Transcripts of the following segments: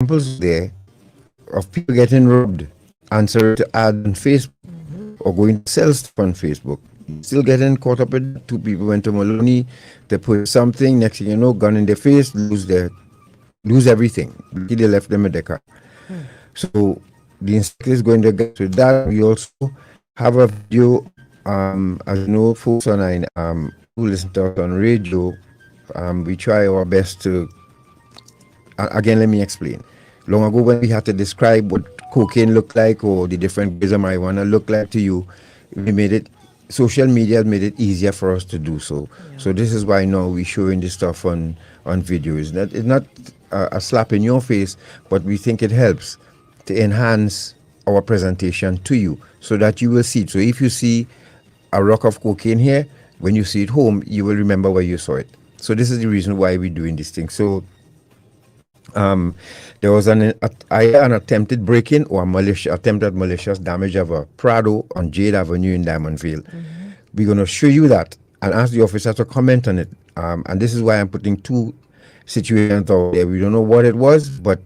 examples there of people getting robbed, answering to ad on Facebook, or going to sell stuff on Facebook. Still getting caught up with that. Two people went to Maloney, they put something, next thing you know, gun in their face, lose everything. They left them at the car. So the inspector is going to get to that. We also have a video, as you know, folks online who listen to us on radio. We try our best to. Again, let me explain. Long ago, when we had to describe what cocaine looked like or the different grades of marijuana look like to you, we made it. Social media made it easier for us to do so. Yeah. So this is why now we're showing this stuff on video. It's not a slap in your face, but we think it helps to enhance our presentation to you so that you will see it. So if you see a rock of cocaine here, when you see it home, you will remember where you saw it. So this is the reason why we're doing this thing. So there was either an attempted break-in or attempted malicious damage of a Prado on Jade Avenue in Diamondville. We're going to show you that and ask the officer to comment on it. And this is why I'm putting two situations out there. We don't know what it was, but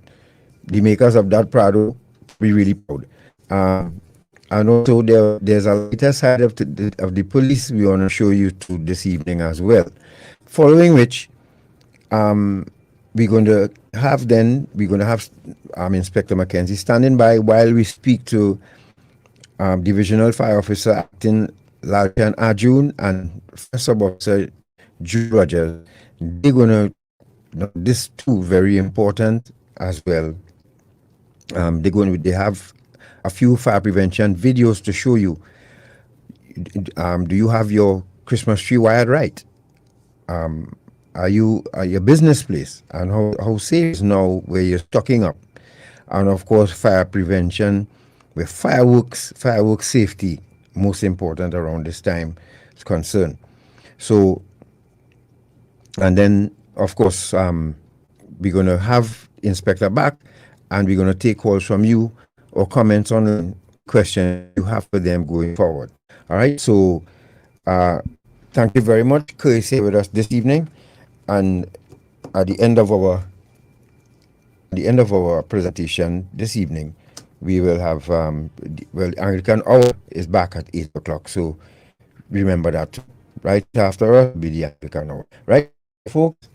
the makers of that Prado, we really proud. And also there's a later side of the police we want to show you to this evening as well. Following which, we're going to have Inspector McKenzie standing by while we speak to Divisional Fire Officer Acting Lieutenant Arjoon and First Sub Officer Jude Rogers. They're going to, this too very important as well. They have a few fire prevention videos to show you. Do you have your Christmas tree wired right? Are your business place and how safe is now where you're stocking up? And of course, fire prevention with fireworks safety, most important around this time is concerned. So, and then of course, we're going to have Inspector back and we're going to take calls from you or comments on the question you have for them going forward. All right. So, thank you very much. Curtis here with us this evening. And at the end of our presentation this evening, we will have Anglican hour is back at 8 o'clock. So remember that. Right after us will be the Anglican hour. Right, folks?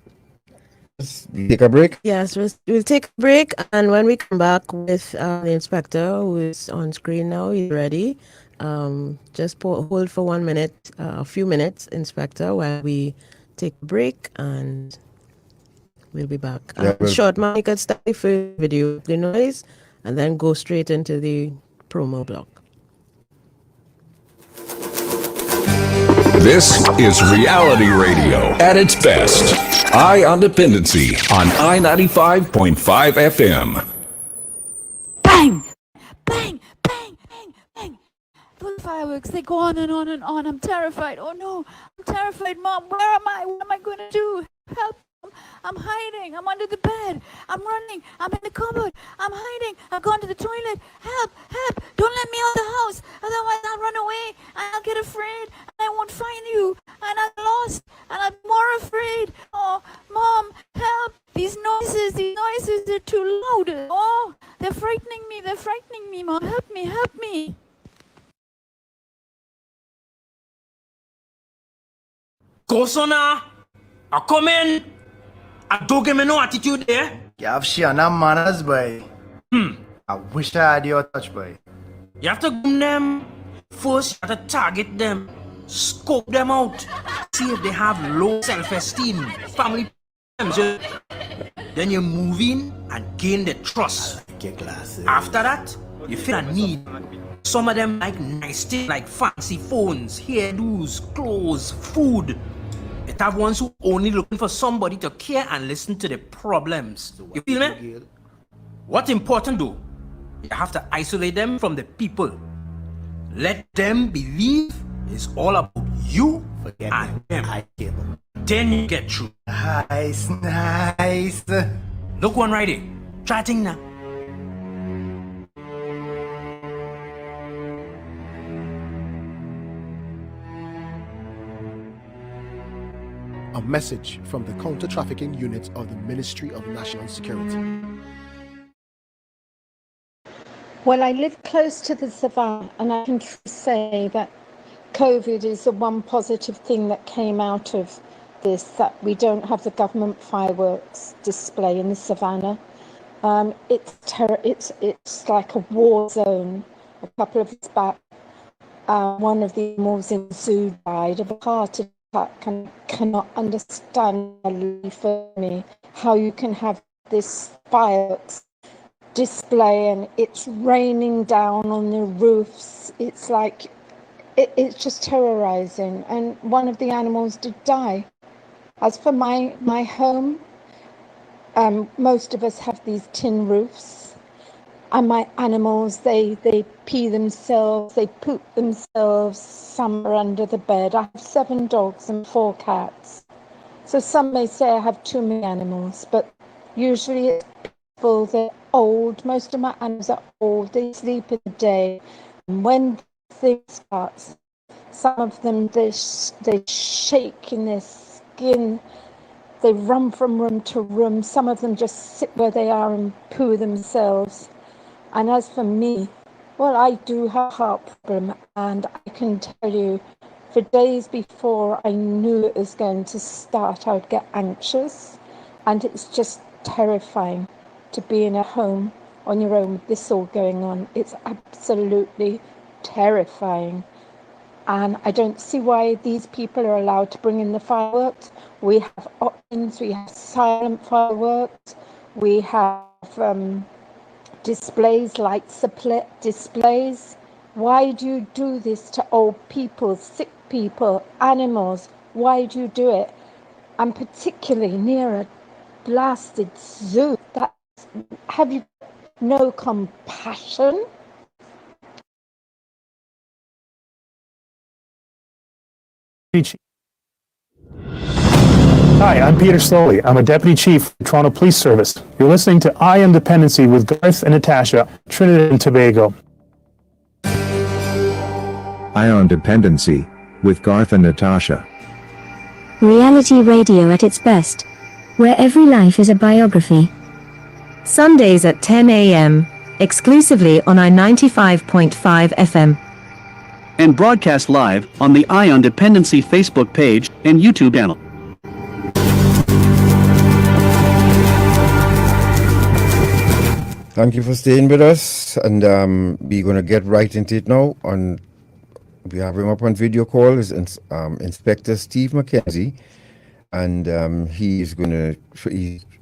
We take a break. Yes, we'll take a break, and when we come back with the inspector who is on screen now, he's ready. Just hold for 1 minute, a few minutes, Inspector, while we take a break, and we'll be back. Short man, you could start the first video, the noise, and then go straight into the promo block. This is reality radio at its best. Eye on Dependency on I-95.5 FM. Bang! Bang! Bang! Bang! Bang! Full fireworks, they go on and on and on. I'm terrified. Oh no, I'm terrified, Mom. Where am I? What am I going to do? Help! I'm hiding. I'm under the bed. I'm running. I'm in the cupboard. I'm hiding. I've gone to the toilet. Help! Help! Don't let me out the house. Otherwise I'll run away and I'll get afraid and I won't find you. And I'm lost and I'm more afraid. Oh, Mom, help! These noises are too loud. Oh, they're frightening me. They're frightening me, Mom. Help me. Help me. Go, Sona. I come in. I don't give me no attitude there. You have Shiana manners, boy. I wish I had your touch, boy. You have to groom them. First, you have to target them. Scope them out. See if they have low self-esteem. Family problems. Then you move in and gain the trust. Get glasses. After that, you feel a need. Some of them like nice things like fancy phones, hairdos, clothes, food. It have ones who only looking for somebody to care and listen to the problems. You feel me? What's important though, you have to isolate them from the people. Let them believe it's all about you and them. Then you get through. Nice. Look one right here. Try thing now. A message from the Counter-Trafficking Unit of the Ministry of National Security. Well, I live close to the savannah, and I can truly say that COVID is the one positive thing that came out of this, that we don't have the government fireworks display in the savannah. It's like a war zone. A couple of years back, one of the animals in the zoo died of a heart attack, and I cannot understand for me how you can have this fireworks display and it's raining down on the roofs. It's like it's just terrorizing, and one of the animals did die. As for my home, most of us have these tin roofs, and my animals, they pee themselves, they poop themselves, some are under the bed. I have 7 dogs and 4 cats, so some may say I have too many animals, but usually it's people, they're old. Most of my animals are old, they sleep in the day, and when thing starts, some of them, they shake in their skin, they run from room to room, some of them just sit where they are and poo themselves. And as for me, well, I do have a heart problem, and I can tell you, for days before I knew it was going to start, I would get anxious, and it's just terrifying to be in a home on your own with this all going on. It's absolutely terrifying. And I don't see why these people are allowed to bring in the fireworks. We have options, we have silent fireworks, we have displays, light displays. Why do you do this to old people, sick people, animals? Why do you do it? And particularly near a blasted zoo. Have you no compassion? Hi, I'm Peter Slowly. I'm a Deputy Chief of the Toronto Police Service. You're listening to I Am Dependency with Garth and Natasha, Trinidad and Tobago. I On Dependency with Garth and Natasha. Reality radio at its best, where every life is a biography. Sundays at 10 a.m., exclusively on I-95.5 FM. And broadcast live on the I On Dependency Facebook page and YouTube channel. Thank you for staying with us, and we're going to get right into it now. We have him up on video call. Is Inspector Steve McKenzie, and he's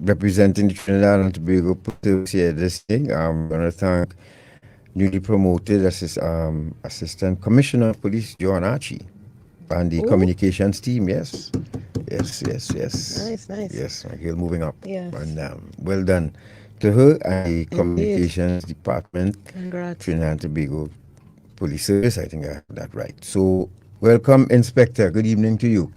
representing the Trinidad and Tobago Police here this thing. I'm going to thank newly promoted Assistant Commissioner of Police John Archie and the communications team. Yes. Nice. Yes, my girl moving up. Yes. And well done to her and the communications department. Congrats. Trinidad and Tobago Police Service. I think I have that right. So, welcome, Inspector. Good evening to you.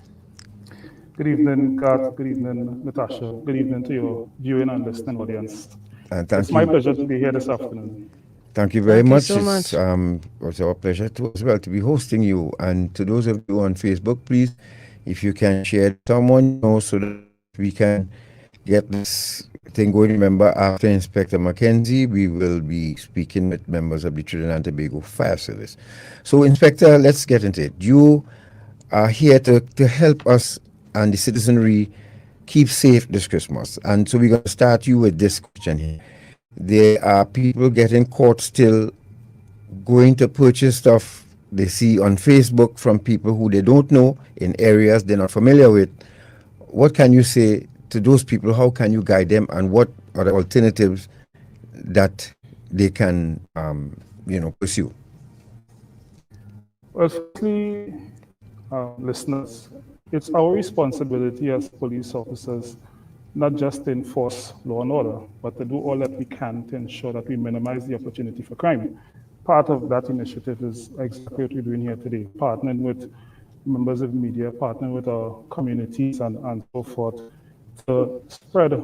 Good evening, Garth. Good evening, Natasha. Good evening to your viewing and listening audience. And thank it's you. my pleasure to be here this afternoon. Thank you very much. Thank you so much. It's our pleasure too as well to be hosting you. And to those of you on Facebook, please, if you can share someone so that we can get this thing going. Remember, after Inspector McKenzie, we will be speaking with members of the Trinidad and Tobago Fire Service. So, Inspector, let's get into it. You are here to help us and the citizenry keep safe this Christmas. And so we're going to start you with this question here. There are people getting caught still going to purchase stuff they see on Facebook from people who they don't know in areas they're not familiar with. What can you say to those people? How can you guide them, and what are the alternatives that they can pursue? Well, firstly, listeners, it's our responsibility as police officers not just to enforce law and order, but to do all that we can to ensure that we minimize the opportunity for crime. Part of that initiative is exactly what we're doing here today, partnering with members of media, partnering with our communities and so forth, to spread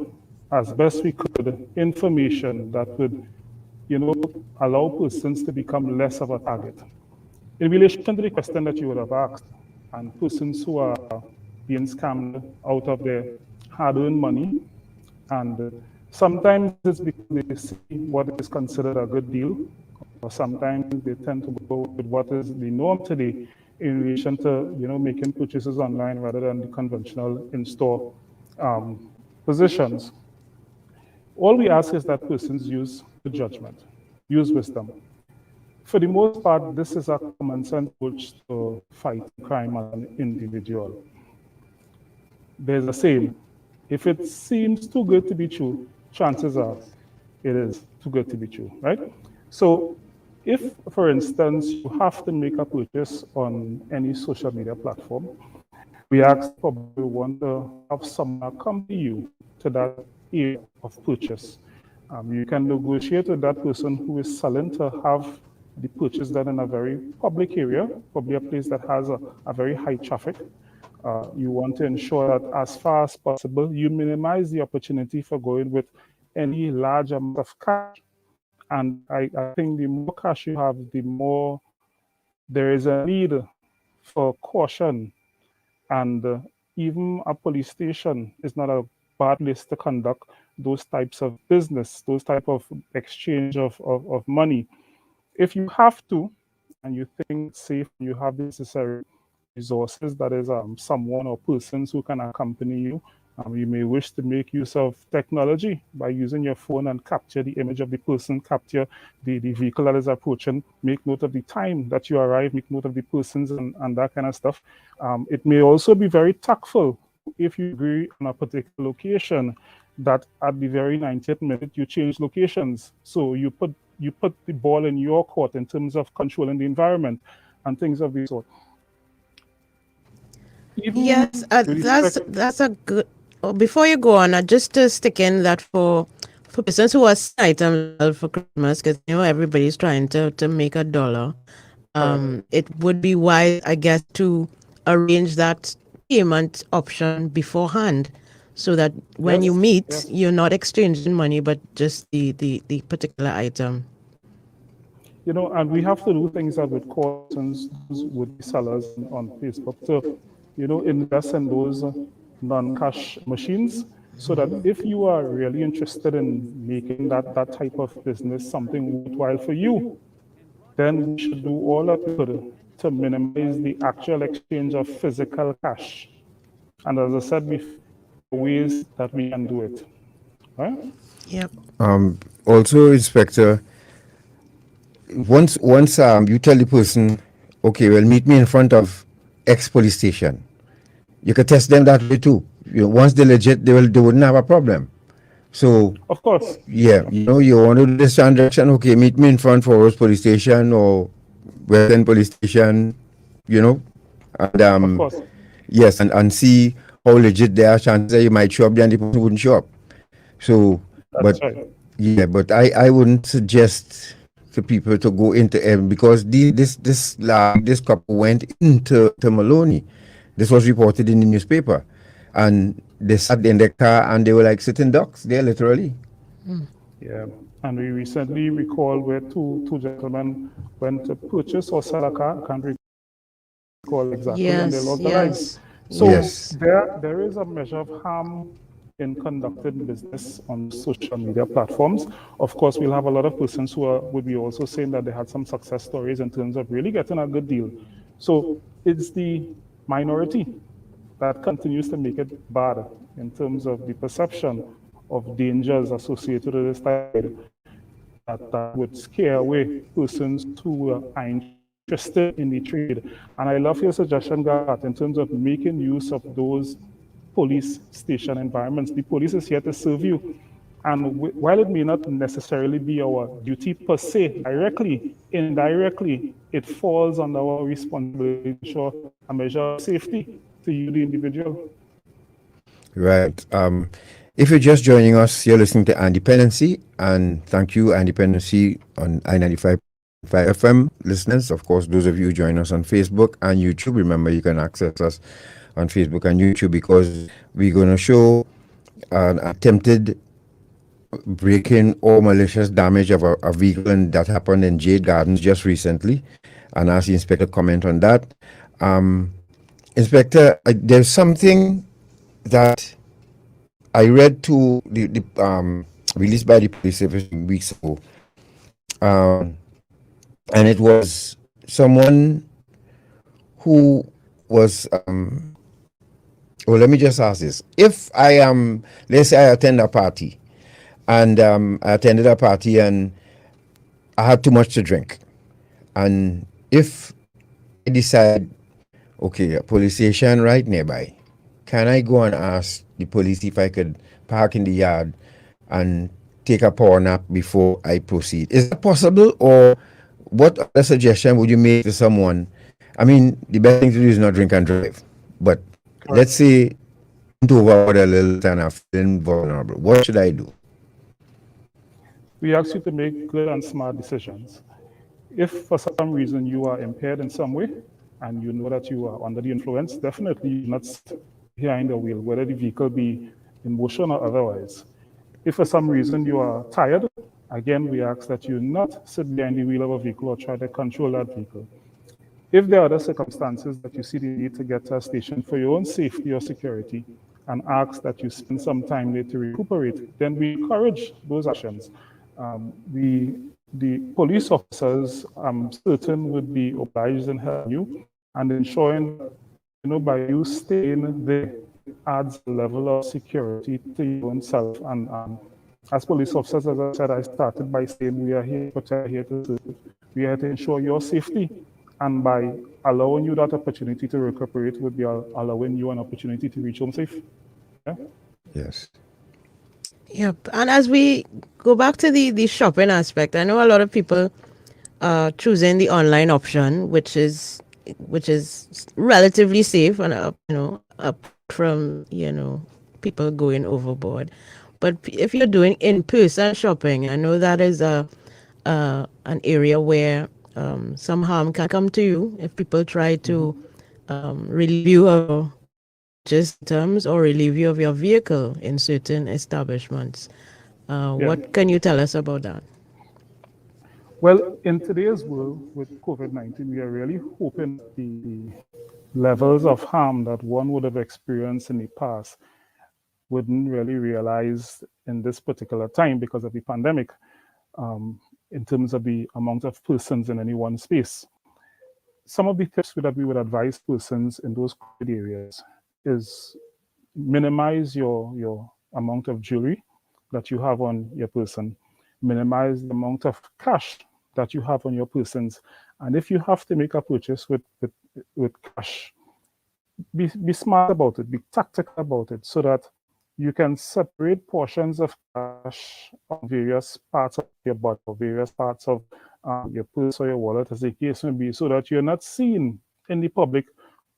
as best we could information that would, allow persons to become less of a target. In relation to the question that you would have asked, and persons who are being scammed out of their hard-earned money and Sometimes it's because they see what is considered a good deal, or sometimes they tend to go with what is the norm today in relation to making purchases online rather than the conventional in-store positions. All we ask is that persons use good judgment, use wisdom. For the most part, this is a common sense approach to fight crime as an individual. There's a saying, if it seems too good to be true, chances are it is too good to be true, right? So if, for instance, you have to make a purchase on any social media platform, we ask probably want to have someone accompany you to that area of purchase. You can negotiate with that person who is selling to have the purchase done in a very public area, probably a place that has a very high traffic. You want to ensure that as far as possible, you minimize the opportunity for going with any large amount of cash. And I think the more cash you have, the more there is a need for caution. And even a police station is not a bad place to conduct those types of business, those type of exchange of money. If you have to, and you think it's safe, you have the necessary resources, that is someone or persons who can accompany you. You may wish to make use of technology by using your phone and capture the image of the person, capture the vehicle that is approaching, make note of the time that you arrive, make note of the persons and that kind of stuff. It may also be very tactful if you agree on a particular location that at the very 90th minute you change locations. So you put the ball in your court in terms of controlling the environment and things of this sort. Yes, that's a good. Before you go on, just to stick in that for persons who are items for Christmas, because everybody's trying to make a dollar. It would be wise, I guess, to arrange that payment option beforehand, so that when you meet, you're not exchanging money, but just the particular item. And we have to do things that with cautions with the sellers on Facebook to, invest in those non-cash machines, so that if you are really interested in making that type of business something worthwhile for you, then we should do all that we could to minimize the actual exchange of physical cash. And as I said before, ways that we can do it. Right? Yep. Also, Inspector, once you tell the person, okay, well, meet me in front of X police station, you can test them that way too. Once they're legit, they wouldn't have a problem. So, of course, yeah, you want to do this transaction, okay, meet me in front of Forest police station or Western police station, and of course. yes, and see how legit they are. Chances are you might show up there and the person wouldn't show up. So, that's right. Yeah, but I wouldn't suggest to people to go into because this couple went into Maloney. This was reported in the newspaper, and they sat in their car and they were like sitting ducks there, literally. Yeah, and we recently recall where two gentlemen went to purchase or sell a car. I can't recall exactly, and they lost their lives. So there is a measure of harm in conducting business on social media platforms. Of course, we'll have a lot of persons who would be also saying that they had some success stories in terms of really getting a good deal. So it's the minority that continues to make it bad in terms of the perception of dangers associated with this type that would scare away persons who are interested in the trade. And I love your suggestion, Garth, in terms of making use of those police station environments. The police is here to serve you. And while it may not necessarily be our duty per se, directly, indirectly, it falls under our responsibility to ensure a measure of safety to you, the individual. Right. If you're just joining us, you're listening to Dependency, and thank you, Dependency on I-95.5 FM listeners. Of course, those of you who join us on Facebook and YouTube, remember you can access us on Facebook and YouTube because we're going to show an attempted breaking or malicious damage of a vehicle that happened in Jade Gardens just recently, and ask the inspector comment on that. Inspector, there's something that I read to the released by the police service weeks ago. Um, and it was someone who was, well, let me just ask this. If I am, let's say I attend a party, and I attended a party and I had too much to drink. And if I decide, okay, a police station right nearby, can I go and ask the police if I could park in the yard and take a power nap before I proceed? Is that possible, or what other suggestion would you make to someone? I mean, the best thing to do is not drink and drive, but let's say I'm overboard a little and I'm feeling vulnerable. What should I do? We ask you to make good and smart decisions. If for some reason you are impaired in some way and you know that you are under the influence, definitely you not sit behind the wheel, whether the vehicle be in motion or otherwise. If for some reason you are tired, again, we ask that you not sit behind the wheel of a vehicle or try to control that vehicle. If there are other circumstances that you see the need to get to a station for your own safety or security and ask that you spend some time there to recuperate, then we encourage those actions. The police officers, I'm certain, would be obliged in helping you and ensuring, by you staying there adds a level of security to your own self. And as police officers, as I said, I started by saying we are here to protect, here to serve. We are here to ensure your safety. And by allowing you that opportunity to recuperate, would be allowing you an opportunity to reach home safe. Yeah? Yes. Yep. And as we go back to the shopping aspect, I know a lot of people are choosing the online option, which is relatively safe and up from people going overboard. But if you're doing in-person shopping, I know that is an area where some harm can come to you if people try to relieve you of just terms or relieve you of your vehicle in certain establishments. What can you tell us about that? Well, in today's world with COVID-19, we are really hoping the levels of harm that one would have experienced in the past wouldn't really realize in this particular time because of the pandemic, in terms of the amount of persons in any one space. Some of the tips that we would advise persons in those COVID areas is minimize your amount of jewelry that you have on your person, minimize the amount of cash that you have on your persons, and if you have to make a purchase with cash, be smart about it, be tactical about it, so that you can separate portions of cash on various parts of your body, or various parts of your purse or your wallet, as the case may be, so that you're not seen in the public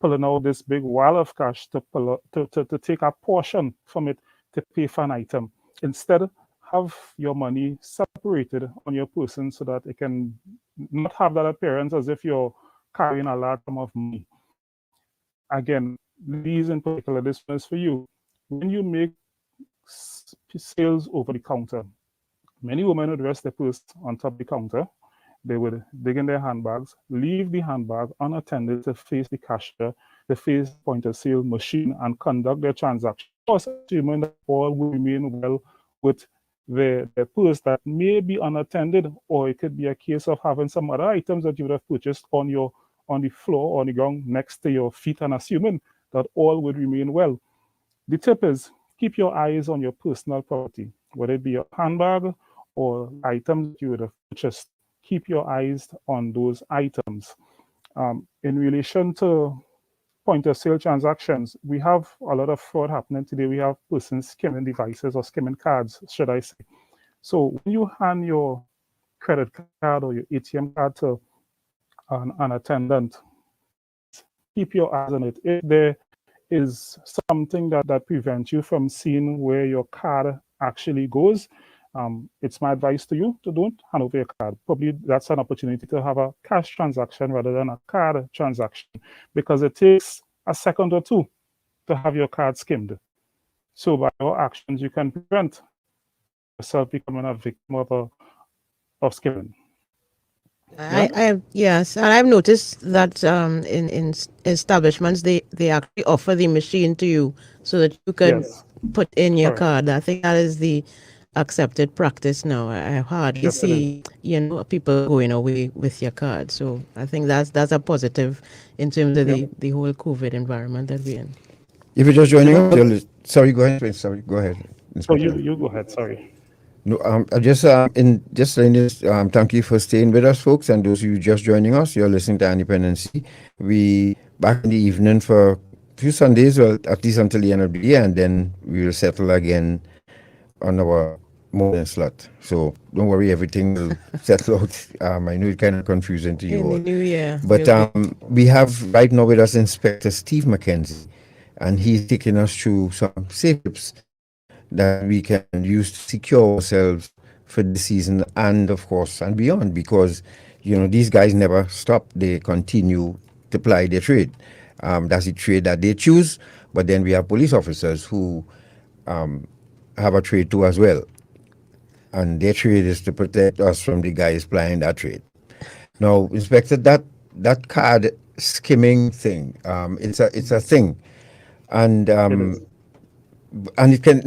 pulling out this big wall of cash to take a portion from it to pay for an item. Instead, have your money separated on your person so that it can not have that appearance as if you're carrying a large sum of money. Again, these in particular, this one is for you. When you make sales over the counter, many women would rest their purse on top of the counter. They would dig in their handbags, leave the handbag unattended to face the cashier, to face the point of sale machine, and conduct their transaction. Assuming that all will remain well with their purse that may be unattended, or it could be a case of having some other items that you would have purchased on the floor, on the ground next to your feet, and assuming that all would remain well. The tip is keep your eyes on your personal property, whether it be your handbag or items you would have purchased. Keep your eyes on those items. In relation to point of sale transactions, we have a lot of fraud happening today. We have persons skimming devices or skimming cards, should I say. So when you hand your credit card or your ATM card to an attendant, keep your eyes on it. If there is something that prevents you from seeing where your card actually goes, it's my advice to you to don't hand over your card. Probably that's an opportunity to have a cash transaction rather than a card transaction, because it takes a second or two to have your card skimmed. So by your actions, you can prevent yourself becoming a victim of skimming. Yes, and I've noticed that in establishments they actually offer the machine to you so that you can put in your card. I think that is the accepted practice now. I hardly Yes, it is. see, people going away with your card. So I think that's a positive in terms of Yep. the whole COVID environment that we're in. If you're just You joining know, us, sorry, go ahead. Sorry, go ahead, so you, Inspector. you go ahead, sorry. No, I just just letting this, thank you for staying with us, folks, and those of you just joining us. You're listening to Independency. We back in the evening for a few Sundays, well, at least until the end of the year, and then we will settle again on our morning slot. So don't worry, everything will settle out. I know it's kind of confusing to you In the all, new year, but we have right now with us Inspector Steve McKenzie, and he's taking us through some safe tips that we can use to secure ourselves for the season and of course and beyond, because these guys never stop. They continue to ply their trade. That's the trade that they choose, but then we have police officers who have a trade too as well, and their trade is to protect us from the guys plying that trade. Now, Inspector, that card skimming thing, it's a thing, and It is. and it can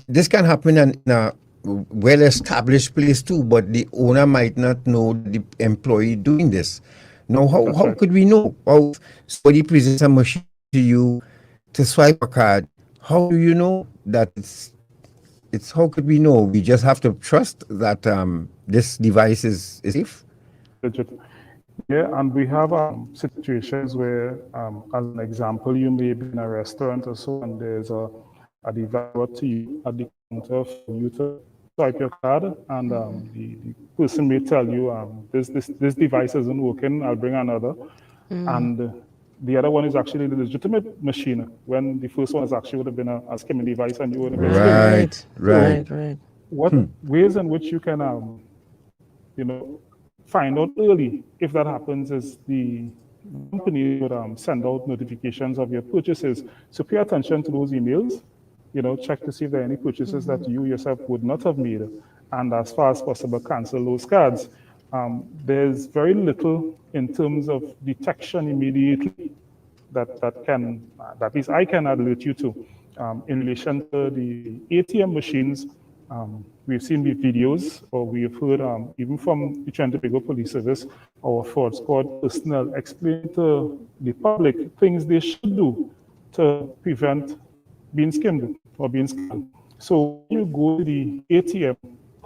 this can happen in a well-established place too, but the owner might not know the employee doing this. Now, That's how right. could we know? How somebody presents a machine to you to swipe a card? How do you know that it's how could we know? We just have to trust that this device is safe. Legit. Yeah, and we have situations where, as an example, you may be in a restaurant or so, and there's a device brought to you at the counter for you to swipe your card, and the person may tell you, this device isn't working, I'll bring another. And the other one is actually the legitimate machine, when the first one is actually would have been a skimming device, and you would have been skimming. Right. What ways in which you can, find out early if that happens is the company would send out notifications of your purchases. So pay attention to those emails, check to see if there are any purchases that you yourself would not have made. And as far as possible, cancel those cards. There's very little in terms of detection immediately that at least I can alert you to. In relation to the ATM machines, we've seen the videos, or we've heard even from the Tobago Police Service, our fraud squad personnel explain to the public things they should do to prevent being skimmed or being scammed. So when you go to the ATM,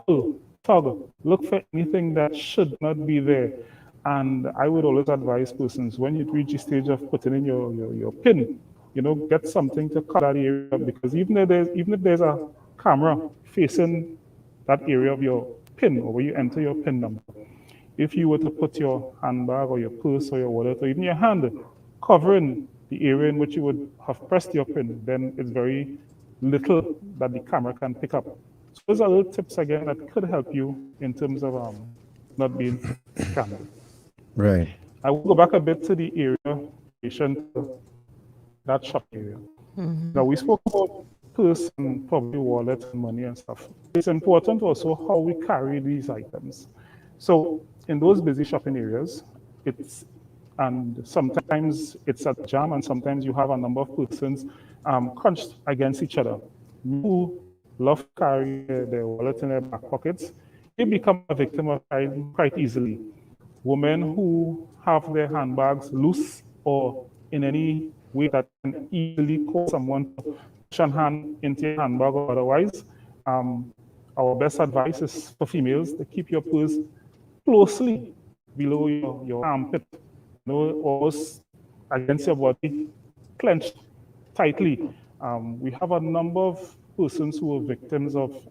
pull, toggle, look for anything that should not be there. And I would always advise persons, when you reach the stage of putting in your PIN, get something to cover that area, because even if there's a camera facing that area of your PIN, or where you enter your PIN number, if you were to put your handbag or your purse or your wallet or even your hand covering the area in which you would have pressed your PIN, then it's very little that the camera can pick up. So those are little tips again that could help you in terms of not being scammed. Right. I will go back a bit to the area in relation to that shop area. Now, we spoke about purse and probably wallet and money and stuff. It's important also how we carry these items. So in those busy shopping areas, and sometimes it's a jam, and sometimes you have a number of persons crunched against each other who love to carry their wallet in their back pockets. They become a victim of crime quite easily. Women who have their handbags loose or in any way that can easily cause someone to push a hand into your handbag or otherwise. Our best advice is for females to keep your purse closely below your armpit, almost against your body, clenched tightly. We have a number of persons who are victims of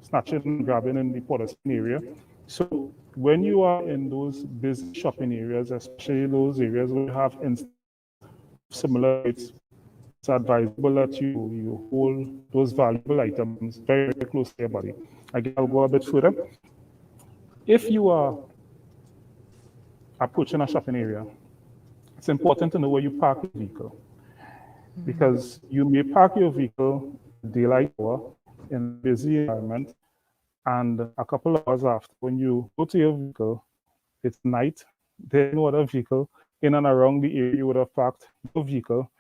snatching and grabbing in the Potterston area. So when you are in those busy shopping areas, especially those areas where you have similar rates, it's advisable that you hold those valuable items very, very close to your body. Again, I'll go a bit further. If you are approaching a shopping area, it's important to know where you park your vehicle, because you may park your vehicle daylight hour in a busy environment, and a couple of hours after, when you go to your vehicle, it's night, there's no other vehicle in and around the area you would have parked your vehicle.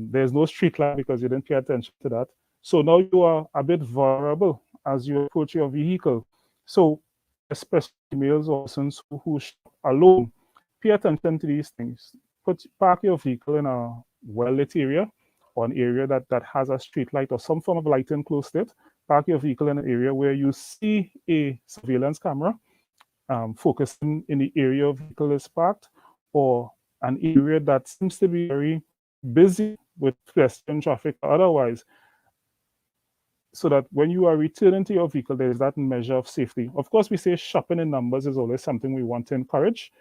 There's no street light because you didn't pay attention to that. So now you are a bit vulnerable as you approach your vehicle. So, especially males or persons who shop alone, pay attention to these things. Park your vehicle in a well-lit area or an area that has a street light or some form of lighting close to it. Park your vehicle in an area where you see a surveillance camera focusing in the area your vehicle is parked, or an area that seems to be very busy with pedestrian traffic or otherwise, so that when you are returning to your vehicle, there is that measure of safety. Of course, we say shopping in numbers is always something we want to encourage.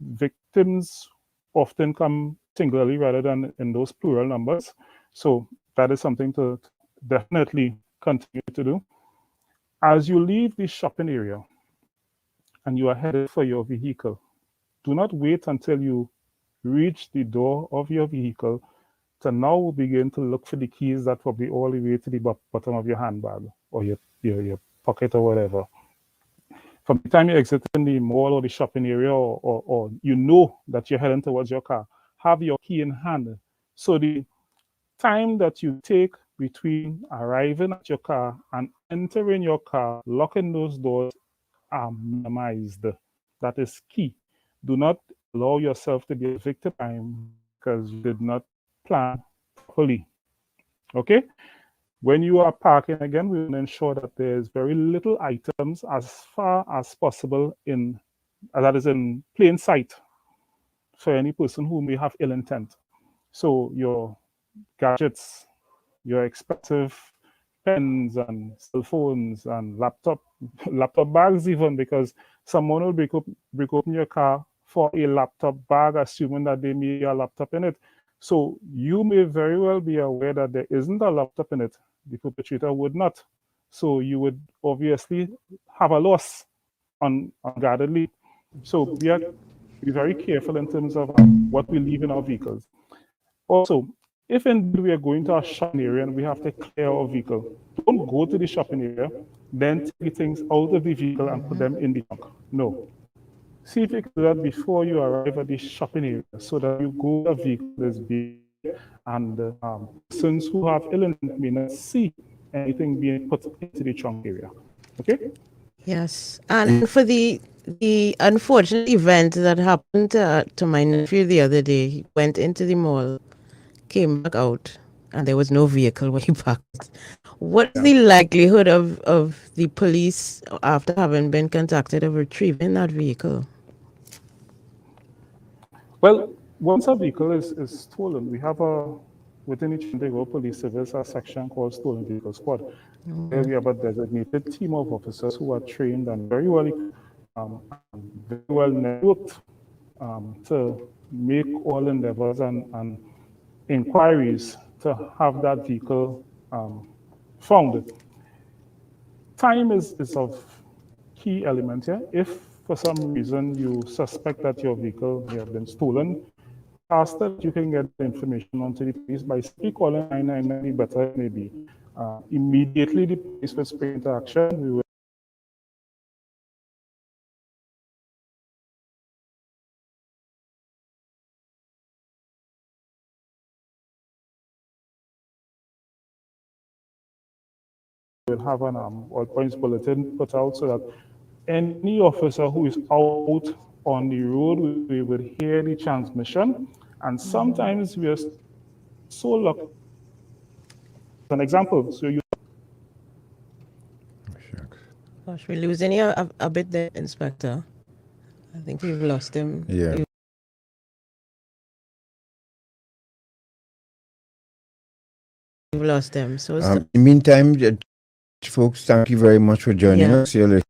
Victims often come singularly rather than in those plural numbers. So that is something to definitely continue to do. As you leave the shopping area and you are headed for your vehicle, do not wait until you reach the door of your vehicle to now begin to look for the keys that probably all the way to the bottom of your handbag or your pocket or whatever. From the time you exit in the mall or the shopping area, or you know that you're heading towards your car, have your key in hand. So the time that you take between arriving at your car and entering your car, locking those doors, are minimized. That is key. Do not allow yourself to be a victim because you did not plan properly. Okay? When you are parking, again, we will ensure that there's very little items as far as possible that is in plain sight for any person who may have ill intent. So your gadgets, your expensive pens and cell phones and laptop bags even, because someone will break open your car for a laptop bag, assuming that they may have a laptop in it. So you may very well be aware that there isn't a laptop in it. The perpetrator would not. So you would obviously have a loss unguardedly. So be very careful in terms of what we leave in our vehicles. Also, if indeed we are going to a shopping area and we have to clear our vehicle, don't go to the shopping area, then take things out of the vehicle and put them in the trunk. No. See if you can do that before you arrive at the shopping area, so that you go to a vehicle that's big and persons who have ill intent may not see anything being put into the trunk area. Okay? Yes. And for the unfortunate event that happened to my nephew the other day, he went into the mall, came back out, and there was no vehicle where he parked. What is the likelihood of the police, after having been contacted, of retrieving that vehicle? Well, once a vehicle is stolen, we have within each Tobago Police Service a section called Stolen Vehicle Squad. There we have a designated team of officers who are trained and very well networked to make all endeavors and inquiries to have that vehicle found. Time is of key element here. If for some reason you suspect that your vehicle may have been stolen, faster you can get the information onto the police by simply calling 999, better it may be. Immediately the police will spring into action. We will have an all points bulletin put out so that any officer who is out on the road, we would hear the transmission. And sometimes we are so lucky. An example, so you. Gosh, we're losing you a bit there, Inspector. I think we've lost him. Yeah. We've lost him. So in the meantime, folks, thank you very much for joining us. You're listening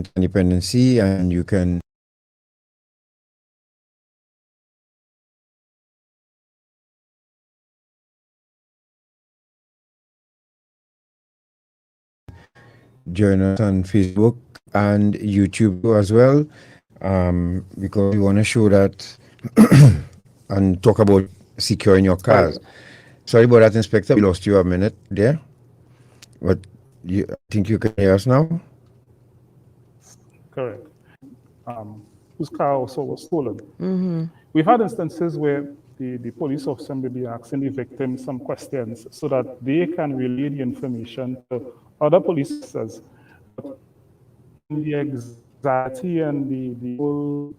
to Dependency, and you can join us on Facebook and YouTube as well, because we want to show that and talk about securing your cars. Sorry about that, Inspector. We lost you a minute there. But I think you can hear us now? Correct. Whose car also was stolen. We've had instances where the police officer may be asking the victim some questions so that they can relay the information to other police officers. But in the anxiety and the whole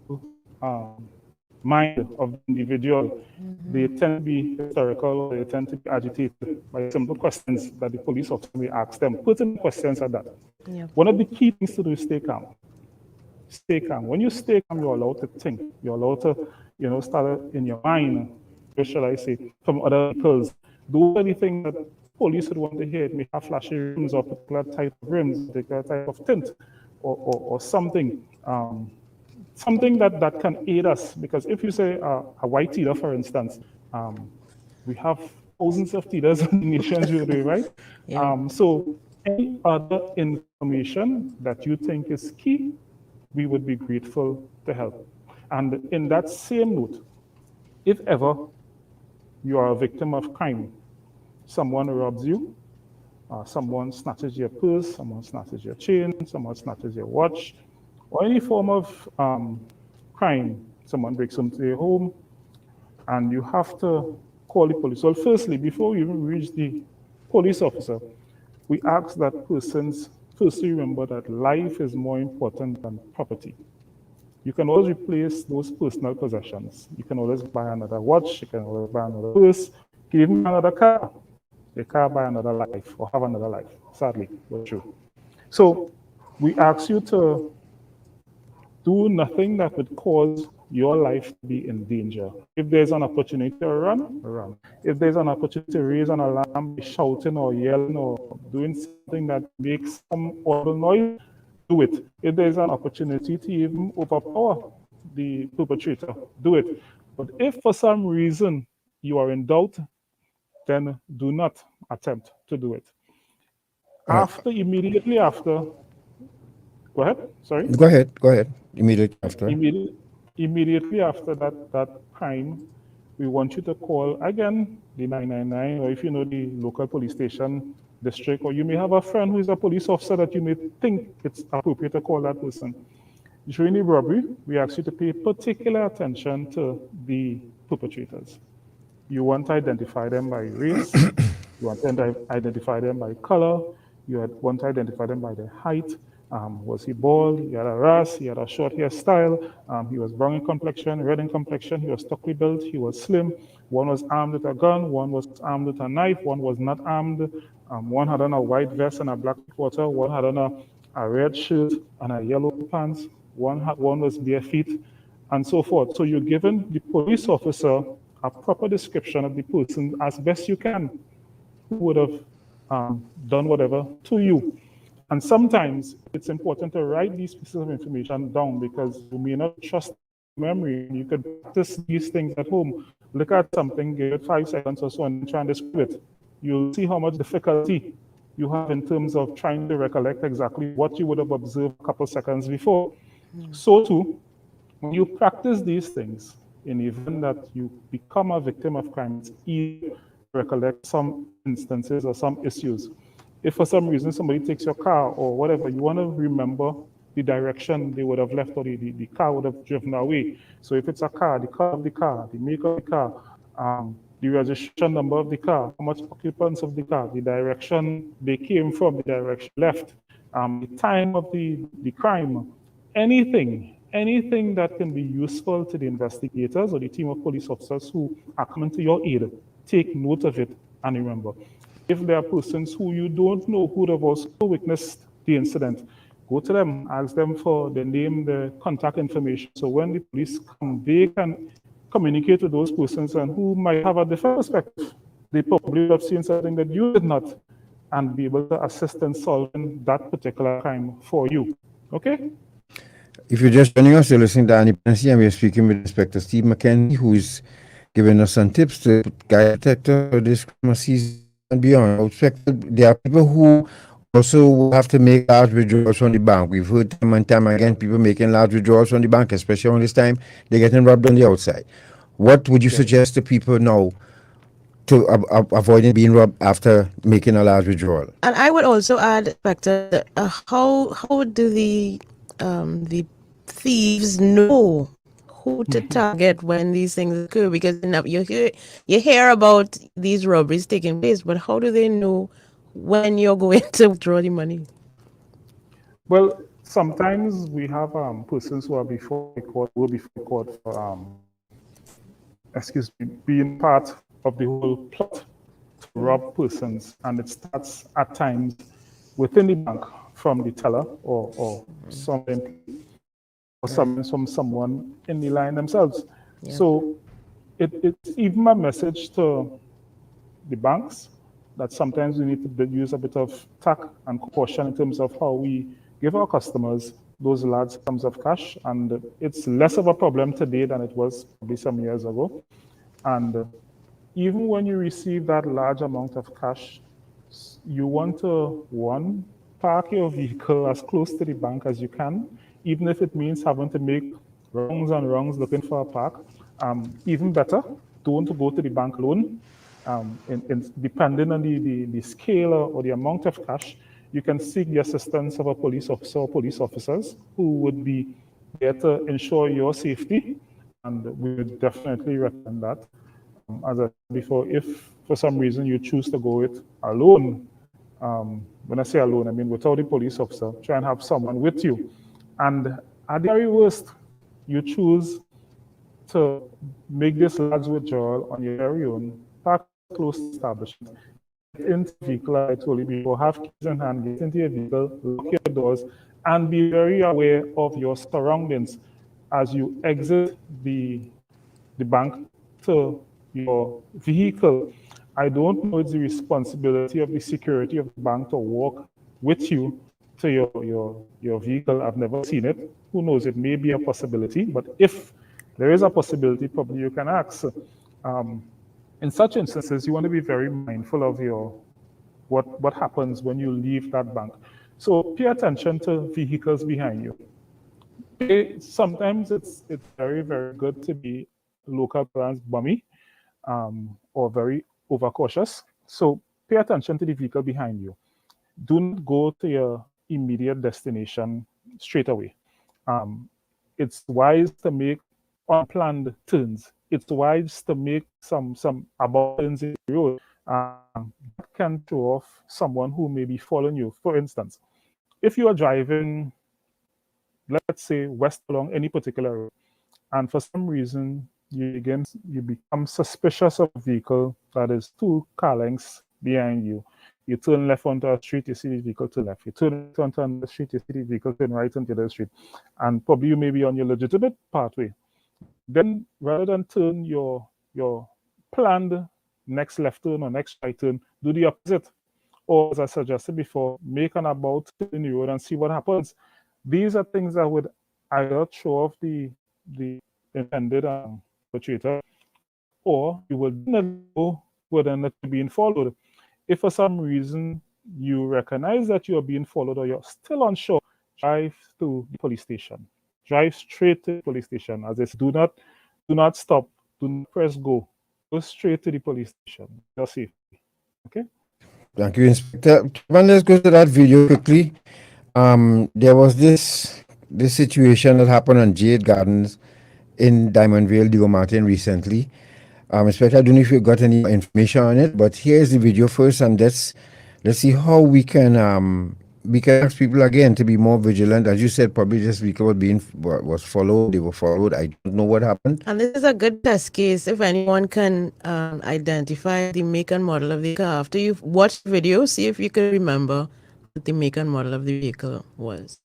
mind of the individual, they tend to be hysterical, or they tend to be agitated by simple questions that the police officer may ask them. Pertinent questions at that. Yep. One of the key things to do is stay calm. Stay calm. When you stay calm, you're allowed to think. You're allowed to, start in your mind, what shall I say, from other people's. Those are the things that police would want to hear. It may have flashy rims or particular type of rims, particular type of tint, or something. Something that can aid us, because if you say a white teeter, for instance, we have thousands of teeters in the nations usually, right? Yeah. So any other information that you think is key, we would be grateful to help. And in that same note, if ever you are a victim of crime, someone robs you, someone snatches your purse, someone snatches your chain, someone snatches your watch, or any form of crime, someone breaks into your home, and you have to call the police. Well, firstly, before you even reach the police officer, we ask that persons firstly remember that life is more important than property. You can always replace those personal possessions. You can always buy another watch, you can always buy another purse, you can even buy another car. The car buy another life, or have another life, sadly, but true. So we ask you to do nothing that would cause your life to be in danger. If there's an opportunity to run, run. If there's an opportunity to raise an alarm, shouting or yelling or doing something that makes some audible noise, do it. If there's an opportunity to even overpower the perpetrator, do it. But if for some reason you are in doubt, then do not attempt to do it. Immediately after, go ahead, sorry. Go ahead. Immediately after. Immediately after that crime, we want you to call again the 999, or if you know the local police station, district, or you may have a friend who is a police officer that you may think it's appropriate to call that person. During the robbery, we ask you to pay particular attention to the perpetrators. You want to identify them by race, you want to identify them by color, you want to identify them by their height. Was he bald? He had a ras, he had a short hairstyle, he was brown in complexion, red in complexion, he was stockily built, he was slim. One was armed with a gun, one was armed with a knife, one was not armed. One had on a white vest and a black quarter, one had on a red shirt and a yellow pants, one was bare feet, and so forth. So you're giving the police officer a proper description of the person as best you can, who would have done whatever to you. And sometimes it's important to write these pieces of information down, because you may not trust memory. You could practice these things at home. Look at something, give it 5 seconds or so, and try and describe it. You'll see how much difficulty you have in terms of trying to recollect exactly what you would have observed a couple seconds before. So too, when you practice these things, in the event that you become a victim of crime, it's easy to recollect some instances or some issues. If for some reason somebody takes your car or whatever, you want to remember the direction they would have left, or the car would have driven away. So if it's a car, the color of the car, the make of the car, the registration number of the car, how much occupants of the car, the direction they came from, the direction left, the time of the crime, anything that can be useful to the investigators or the team of police officers who are coming to your aid, take note of it and remember. If there are persons who you don't know who have also witnessed the incident, go to them, ask them for the name, the contact information. So when the police come, they can communicate with those persons and who might have a different perspective. They probably have seen something that you did not, and be able to assist in solving that particular crime for you. Okay? If you're just joining us, you're listening to Dependency, and we're speaking with Inspector Steve McKenzie, who is giving us some tips to guide detector this Christmas season and beyond. There are people who also have to make large withdrawals from the bank. We've heard time and time again people making large withdrawals from the bank, especially on this time they're getting robbed on the outside. What would you suggest to people now to avoiding being robbed after making a large withdrawal. And I would also add, Inspector, how do the thieves know who to target when these things occur? Because you hear about these robberies taking place, but how do they know when you're going to withdraw the money? Well, sometimes we have persons who are will before court for being part of the whole plot to rob persons, and it starts at times within the bank from the teller or some employee or from someone in the line themselves. Yeah. So it's even a message to the banks that sometimes we need to use a bit of tact and caution in terms of how we give our customers those large sums of cash. And it's less of a problem today than it was probably some years ago. And even when you receive that large amount of cash, you want to, one, park your vehicle as close to the bank as you can, even if it means having to make rounds and rounds looking for a park. Even better, don't go to the bank alone. Depending on the scale or the amount of cash, you can seek the assistance of a police officer or police officers who would be there to ensure your safety. And we would definitely recommend that. As I said before, if for some reason you choose to go it alone, when I say alone, I mean without a police officer, try and have someone with you. And at the very worst, you choose to make this large withdrawal on your very own, park close to establishment, get into the vehicle, I told you before, have keys in hand, get into your vehicle, lock your doors, and be very aware of your surroundings as you exit the bank to your vehicle. I don't know it's the responsibility of the security of the bank to walk with you to your vehicle. I've never seen it. Who knows? It may be a possibility, but if there is a possibility, probably you can ask. In such instances, you want to be very mindful of what happens when you leave that bank. So pay attention to vehicles behind you. Sometimes it's very, very good to be local plans bummy or very overcautious. So pay attention to the vehicle behind you. Do not go to your immediate destination straight away. It's wise to make unplanned turns. It's wise to make some about turns in the road that can throw off someone who may be following you. For instance, if you are driving, let's say, west along any particular road, and for some reason you become suspicious of a vehicle that is 2 car lengths behind you. You turn left onto a street, you see the vehicle to left. You turn right onto another street, you see the vehicle turn right onto the street. And probably you may be on your legitimate pathway. Then rather than turn your planned next left turn or next right turn, do the opposite. Or as I suggested before, make an about in the road and see what happens. These are things that would either show off the intended perpetrator, or you will know whether not being followed. If for some reason you recognize that you are being followed or you're still unsure, drive to the police station. Drive straight to the police station. As I said, do not stop. Do not press go. Go straight to the police station. You're safe. Okay? Thank you, Inspector. Let's go to that video quickly. There was this situation that happened on Jade Gardens in Diamond Vale, Diego Martin recently. Inspector, I don't know if you got any information on it, but here's the video first, and let's see how we can ask people again to be more vigilant. As you said, probably this vehicle was followed. They were followed. I don't know what happened. And this is a good test case if anyone can identify the make and model of the car. After you've watched the video, see if you can remember what the make and model of the vehicle was.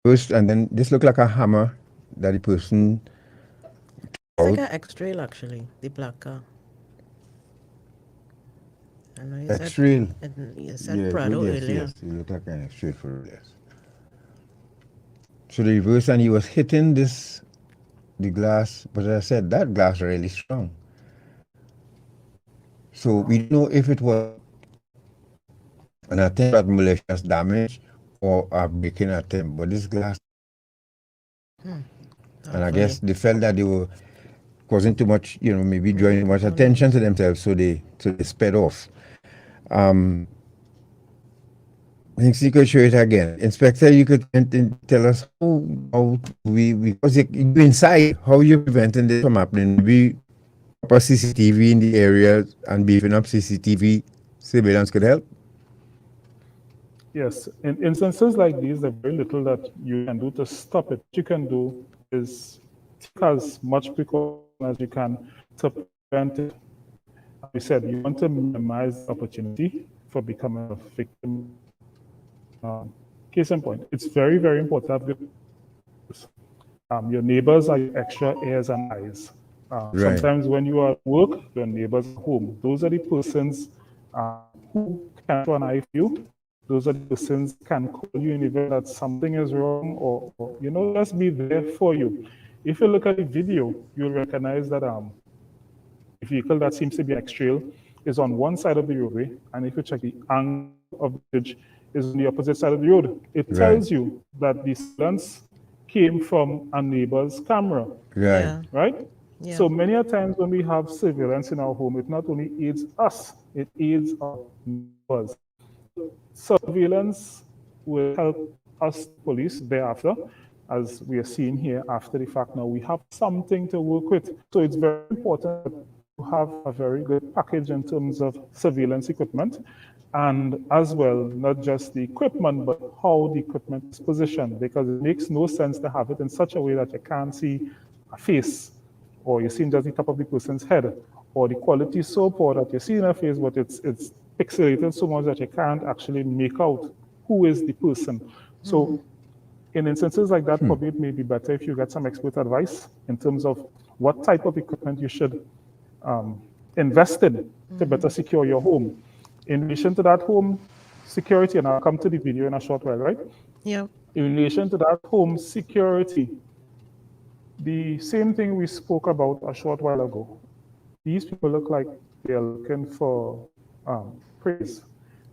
First, and then this looked like a hammer that the person. It's like an X-Trail, actually, the black car. I know you X-Trail. You said Prado earlier. Yes, it looked like an X-Trail for yes. So the reverse, and he was hitting this the glass, but as I said, that glass really strong. So we don't know if it was an attempt at malicious damage or a breaking attempt, but this glass, and I guess they felt that they were causing too much, maybe drawing too much attention to themselves, so they sped off. I think you could show it again. Inspector, you could tell us how we because you inside, how you preventing this from happening. Maybe proper CCTV in the area and beefing up CCTV surveillance could help. Yes, in instances like these, there's very little that you can do to stop it. What you can do is take as much precaution as you can to prevent it. As we said, you want to minimize the opportunity for becoming a victim. Case in point, it's very, very important to have your neighbors are your extra ears and eyes. Right. Sometimes when you are at work, your neighbors are home. Those are the persons who can throw an eye for you. Those are the persons who can call you in the event that something is wrong or just be there for you. If you look at the video, you'll recognize that the vehicle that seems to be next trail is on one side of the roadway, and if you check the angle of the bridge, is on the opposite side of the road. It tells you that the silence came from a neighbor's camera. Right. Yeah. Right? Yeah. So many a times when we have surveillance in our home, it not only aids us, it aids our neighbors. Surveillance will help us, police, thereafter, as we are seeing here after the fact now, we have something to work with. So it's very important to have a very good package in terms of surveillance equipment, and as well, not just the equipment, but how the equipment is positioned, because it makes no sense to have it in such a way that you can't see a face, or you're seeing just the top of the person's head, or the quality is so poor that you're seeing a face, but it's pixelated so much that you can't actually make out who is the person. So in instances like that, probably it may be better if you get some expert advice in terms of what type of equipment you should invest in to better secure your home. In relation to that home security, and I'll come to the video in a short while, right? Yeah. In relation to that home security, the same thing we spoke about a short while ago. These people look like they're looking for praise.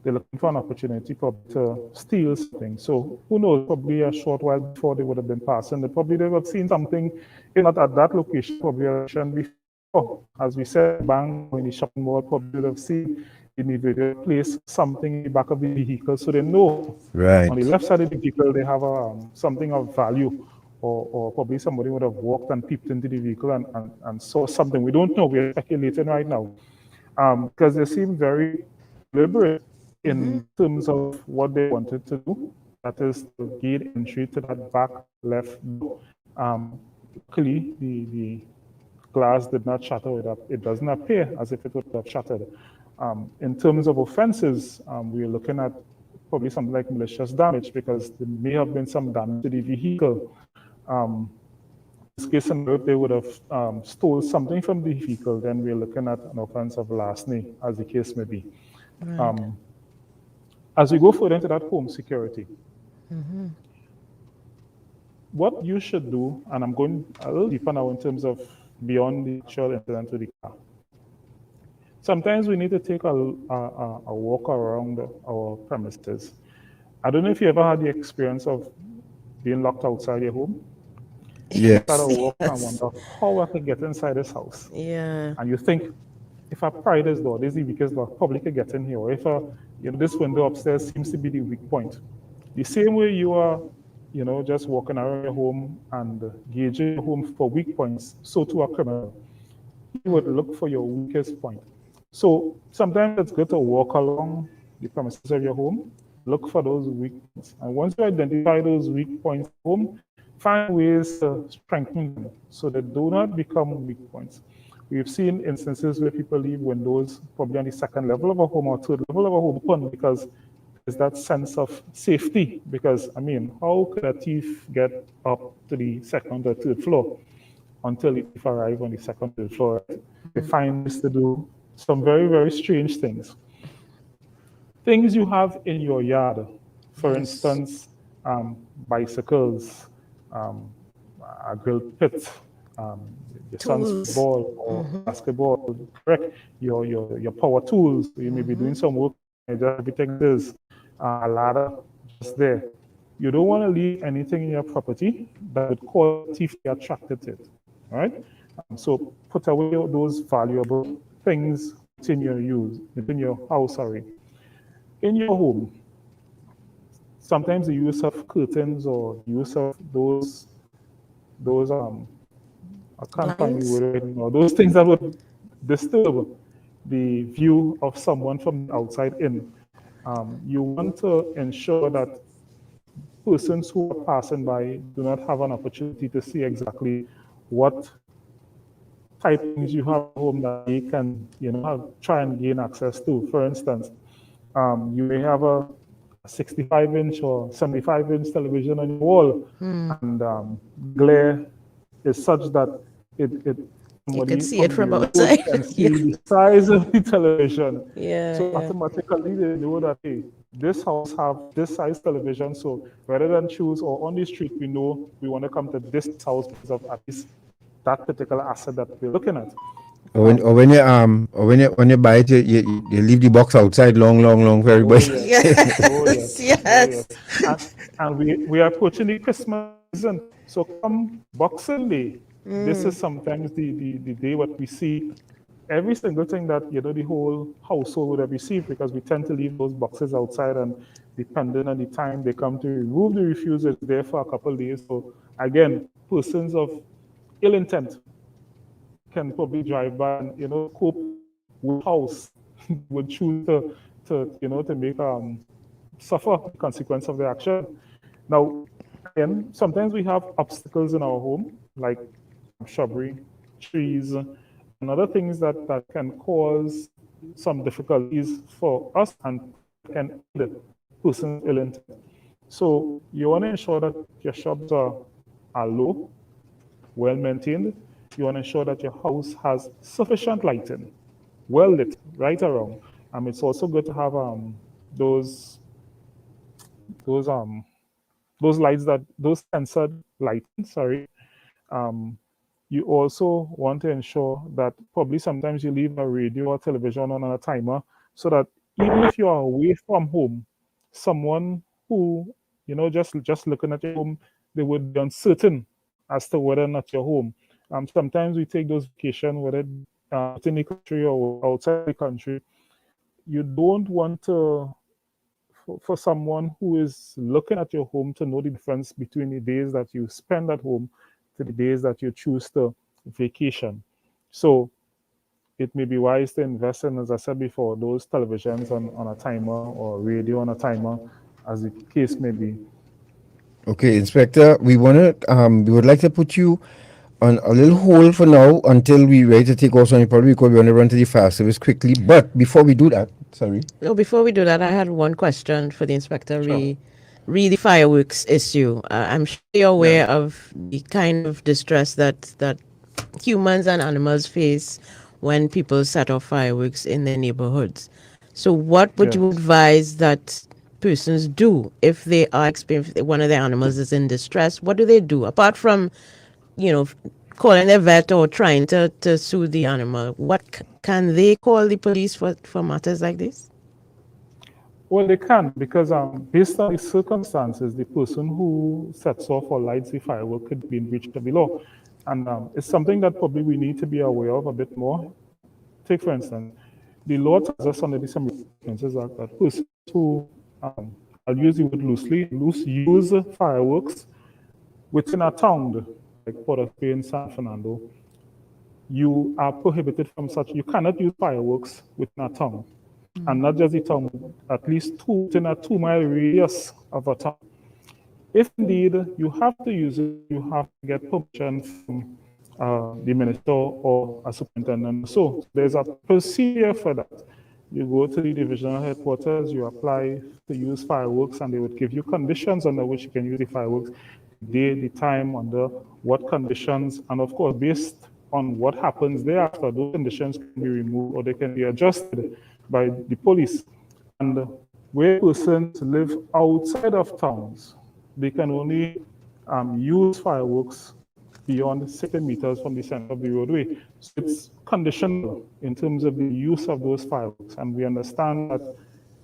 They're looking for an opportunity probably to steal something. So who knows, probably a short while before they would have been passing, they probably would have seen something, if not at that location, probably a location before. As we said, bank or in the shopping mall, probably would have seen in the video place something in the back of the vehicle, so they know Right. on the left side of the vehicle they have something of value, or probably somebody would have walked and peeped into the vehicle and saw something. We don't know, we're speculating right now, because they seem very deliberate in terms of what they wanted to do, that is to gain entry to that back left door. Luckily, the glass did not shatter it up. It doesn't appear as if it would have shattered. In terms of offenses, we're looking at probably something like malicious damage, because there may have been some damage to the vehicle. In this case, if they would have stole something from the vehicle, then we're looking at an offense of larceny, as the case may be. Right. As we go further into that home security, what you should do, and I'm going a little deeper now in terms of beyond the actual incident with the car. Sometimes we need to take a walk around our premises. I don't know if you ever had the experience of being locked outside your home. Yes. You start a walk and wonder how I could get inside this house. Yeah. And you think, if I pry this door, this is the weakest door, probably could get in here. Or if this window upstairs seems to be the weak point. The same way you are, just walking around your home and gauging your home for weak points, so too a criminal. He would look for your weakest point. So sometimes it's good to walk along the premises of your home, look for those weak points. And once you identify those weak points at home, find ways to strengthen them so they do not become weak points. We've seen instances where people leave windows probably on the second level of a home or third level of a home open, because there's that sense of safety. Because, how could a thief get up to the second or third floor until the thief arrives on the second or third floor? They find ways to do some very, very strange things. Things you have in your yard, for instance, bicycles, a grill pit, your son's Tools. football or basketball, correct? Your power tools. You may be doing some work, and just everything is a ladder just there. You don't want to leave anything in your property that would cause a thief to be attracted to it. All right. So put away those valuable things within your house. Sorry, in your home. Sometimes the use of curtains or the use of those I can't find the Blinds. word right now. Those things that would disturb the view of someone from the outside in. You want to ensure that persons who are passing by do not have an opportunity to see exactly what type of things you have at home that they can, try and gain access to. For instance, you may have a 65-inch or 75-inch television on your wall, and glare is such that You somebody could see from it from the road outside. can see the size of the television. Yeah, So yeah. automatically they know that, hey, this house have this size television. So rather than choose or on the street, we know we want to come to this house because of at least that particular asset that we're looking at. Or when you buy it, you leave the box outside long for everybody. Yes, yes. And we are approaching the Christmas season. So come Boxing Day, this is sometimes the day what we see every single thing that the whole household would have received, because we tend to leave those boxes outside, and depending on the time they come to remove the refuse, it's there for a couple of days. So again, persons of ill intent can probably drive by and cope with house would choose to make suffer the consequence of their action. Now, again, sometimes we have obstacles in our home, like shrubbery, trees, and other things that can cause some difficulties for us and can aid persons ill intent. So you want to ensure that your shrubs are low, well maintained. You want to ensure that your house has sufficient lighting, well lit right around. It's also good to have those lights, those sensored lighting. Sorry. You also want to ensure that probably sometimes you leave a radio or television on a timer, so that even if you are away from home, someone who just looking at your home, they would be uncertain as to whether or not you're home. Sometimes we take those vacations, whether within the country or outside the country. You don't want to, for someone who is looking at your home, to know the difference between the days that you spend at home to the days that you choose to vacation. So it may be wise to invest in, as I said before, those televisions on a timer or radio on a timer, as the case may be. Okay, Inspector, we would like to put you on a little hold for now until we ready to take off on the probably, because we want to run to the fire service quickly. But before we do that, sorry. No, before we do that, I had one question for the inspector. Re the fireworks issue. I'm sure you're aware of the kind of distress that humans and animals face when people set off fireworks in their neighborhoods. So what would you advise that persons do if they are experiencing, one of their animals is in distress? What do they do apart from, calling their vet or trying to soothe the animal? What can they call the police for matters like this? Well, they can, because based on the circumstances, the person who sets off or lights the firework could be in breach of the law. And it's something that probably we need to be aware of a bit more. Take, for instance, the law tells us under some references that persons who, I'll use the word loosely, use fireworks within a town, like Port of Spain, San Fernando, you are prohibited from such. You cannot use fireworks within a town. And not just the town, at least within a 2-mile radius of a town. If indeed you have to use it, you have to get permission from the minister or a superintendent. So there's a procedure for that. You go to the divisional headquarters, you apply to use fireworks, and they would give you conditions under which you can use the fireworks, the day, the time, under what conditions, and of course, based on what happens thereafter, those conditions can be removed or they can be adjusted by the police. And where persons live outside of towns, they can only use fireworks beyond 60 meters from the center of the roadway. So it's conditional in terms of the use of those fireworks. And we understand that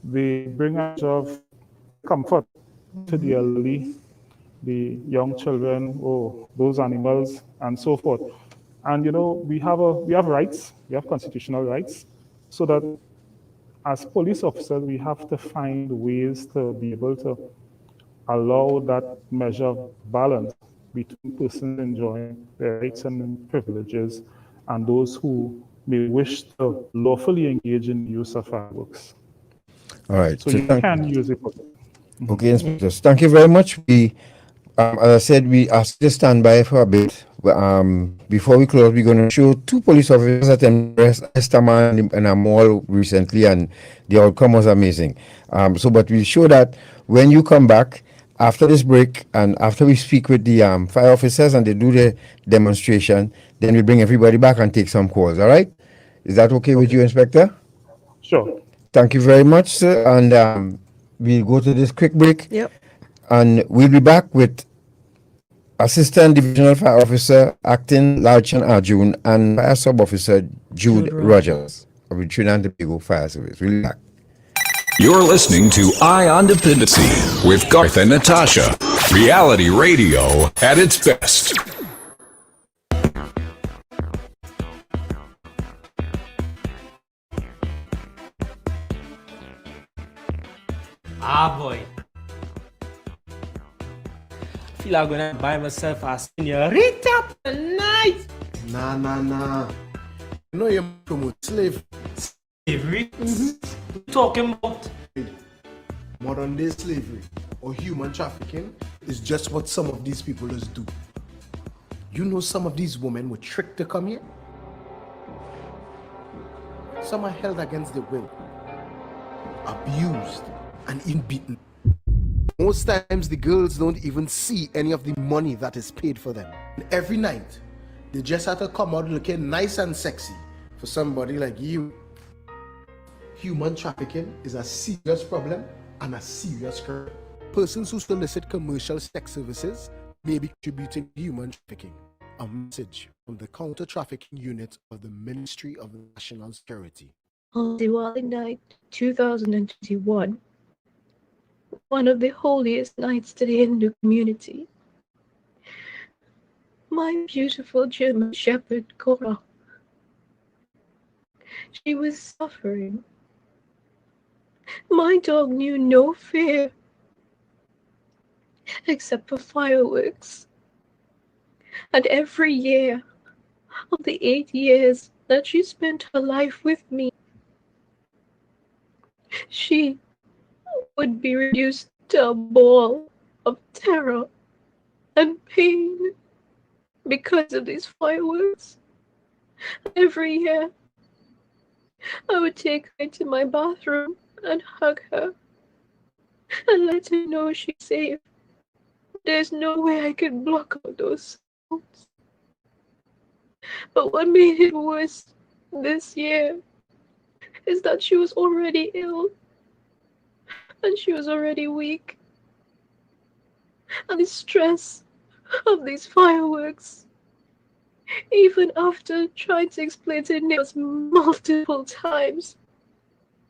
they bring a lot of comfort to the elderly, the young children, or those animals, and so forth. And we have rights, we have constitutional rights, so that as police officers, we have to find ways to be able to allow that measure of balance between persons enjoying their rights and privileges and those who may wish to lawfully engage in the use of fireworks. All right. So you can use it. Okay, inspectors. Thank you very much. We, as I said, we asked you to stand by for a bit. Before we close, we're going to show two police officers that arrested a man in a mall recently, and the outcome was amazing. But we'll show that when you come back after this break and after we speak with the fire officers and they do the demonstration, then we bring everybody back and take some calls. All right? Is that okay with you, Inspector? Sure. Thank you very much, sir. And we'll go to this quick break. Yep. And we'll be back with Assistant Divisional Fire Officer Acting Lieutenant Arjoon and Fire Sub Officer Jude Rogers of the Trinidad and Tobago Fire Service. We'll be back. You're listening to Eye on Dependency with Garth and Natasha. Reality radio at its best. Ah, boy. I feel I'm gonna buy myself a senorita tonight. Nah. You know you promote slavery. Slavery? Mm-hmm. Talking about modern day slavery or human trafficking is just what some of these people just do. You know some of these women were tricked to come here. Some are held against their will, abused, and even beaten. Most times the girls don't even see any of the money that is paid for them. And every night, they just have to come out looking nice and sexy for somebody like you. Human trafficking is a serious problem and a serious crime. Persons who solicit commercial sex services may be contributing to human trafficking. A message from the Counter Trafficking Unit of the Ministry of National Security. On Diwali night 2021, one of the holiest nights to the Hindu community, my beautiful German Shepherd Cora, she was suffering. My dog knew no fear except for fireworks. And every year of the 8 years that she spent her life with me, she would be reduced to a ball of terror and pain because of these fireworks. Every year, I would take her into my bathroom and hug her and let her know she's safe. There's no way I could block out those sounds. But what made it worse this year is that she was already ill and she was already weak. And the stress of these fireworks, even after trying to explain to neighbors multiple times,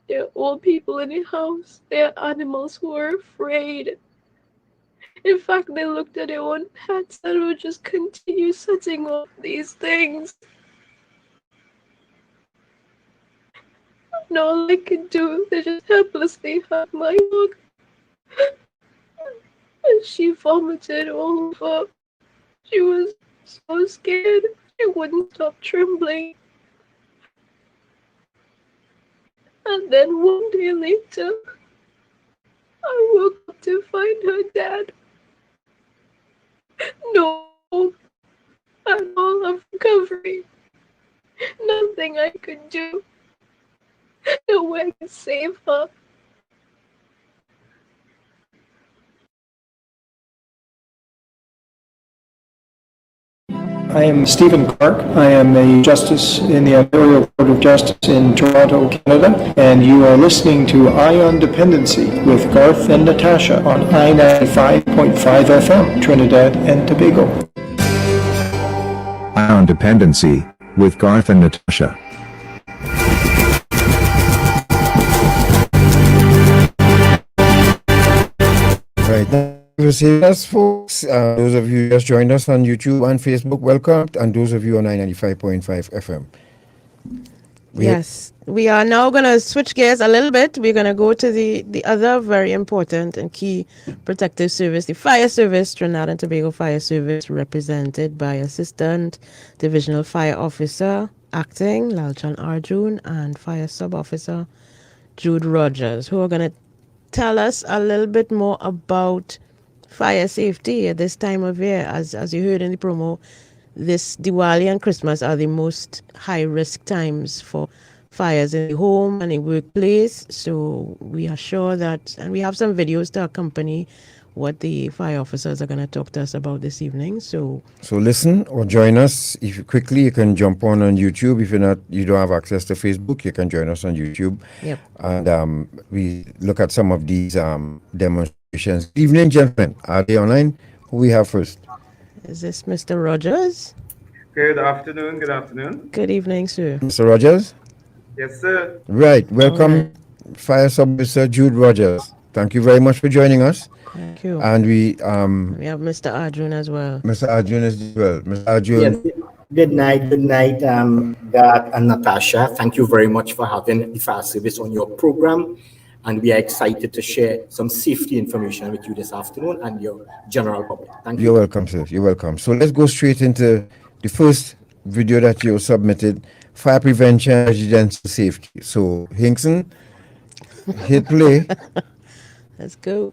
there are old people in the house, there are animals who are afraid. In fact, they looked at their own pets and would just continue setting off these things. And all I could do is just helplessly hug my dog. And she vomited all over. She was so scared, she wouldn't stop trembling. And then one day later, I woke up to find her dead. No hope at all of recovery. Nothing I could do. No way I could save her. I am Stephen Clark. I am a justice in the Ontario Court of Justice in Toronto, Canada, and you are listening to Eye on Dependency with Garth and Natasha on I-95.5 FM, Trinidad and Tobago. Eye on Dependency with Garth and Natasha. Right now, us, folks. Those of you who just joined us on YouTube and Facebook, welcome. And those of you on 95.5 FM. Yes, we are now going to switch gears a little bit. We're going to go to the other very important and key protective service, the fire service, Trinidad and Tobago Fire Service, represented by Assistant Divisional Fire Officer, Acting, Lalchan Arjoon, and Fire Sub Officer, Jude Rogers, who are going to tell us a little bit more about fire safety at this time of year. As you heard in the promo, this Diwali and Christmas are the most high-risk times for fires in the home and in workplace. So we are sure that, and we have some videos to accompany what the fire officers are going to talk to us about this evening. So listen or join us. If you quickly, you can jump on YouTube. If you don't have access to Facebook, you can join us on YouTube. Yep. And we look at some of these demonstrations. Good evening, gentlemen. Are they online? Who we have first? Is this Mr. Rogers? Good afternoon. Good afternoon. Good evening, sir. Mr. Rogers? Yes, sir. Right. Welcome, Fire Sub Officer Jude Rogers. Thank you very much for joining us. Thank you. And we have Mr. Arjoon as well. Mr. Arjoon as well. Mr. Arjoon. Yes. Good night, Garth and Natasha. Thank you very much for having the fire service on your program. And we are excited to share some safety information with you this afternoon and your general public. Thank you. You're welcome, sir. You're welcome. So let's go straight into the first video that you submitted, fire prevention, residential safety. So, Hinkson, hit play. Let's go.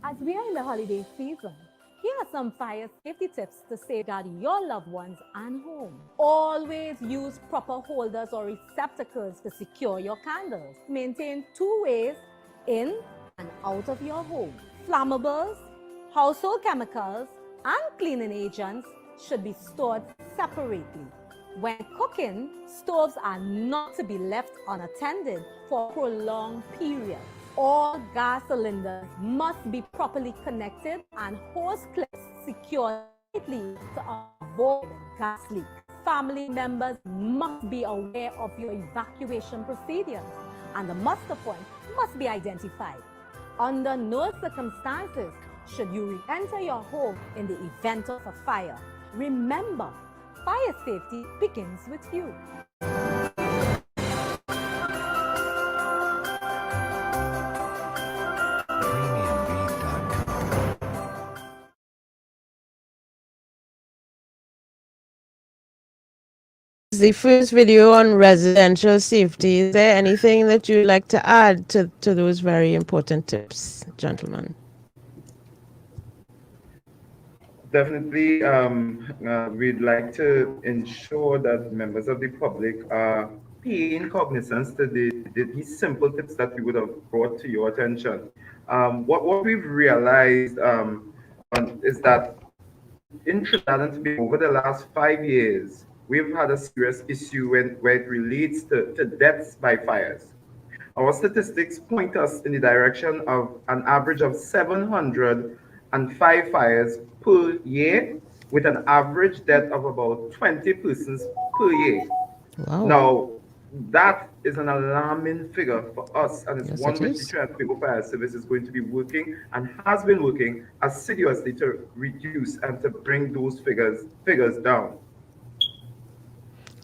As we are in the holiday season, here are some fire safety tips to safeguard your loved ones and home. Always use proper holders or receptacles to secure your candles. Maintain 2 ways in and out of your home. Flammables, household chemicals, and cleaning agents should be stored separately. When cooking, stoves are not to be left unattended for a prolonged period. All gas cylinders must be properly connected and hose clips secured tightly to avoid gas leaks. Family members must be aware of your evacuation procedures, and the muster point must be identified. Under no circumstances should you re-enter your home in the event of a fire. Remember, fire safety begins with you. The first video on residential safety. Is there anything that you'd like to add to those very important tips, gentlemen? Definitely, we'd like to ensure that members of the public are paying cognizance to these simple tips that we would have brought to your attention. What we've realized is that in Trinidad and Tobago, over the last 5 years, we've had a serious issue where it relates to deaths by fires. Our statistics point us in the direction of an average of 705 fires per year, with an average death of about 20 persons per year. Wow. Now, that is an alarming figure for us, and it's Yes, one it which is. the Trinidad Tobago Fire Service is going to be working and has been working assiduously to reduce and to bring those figures down.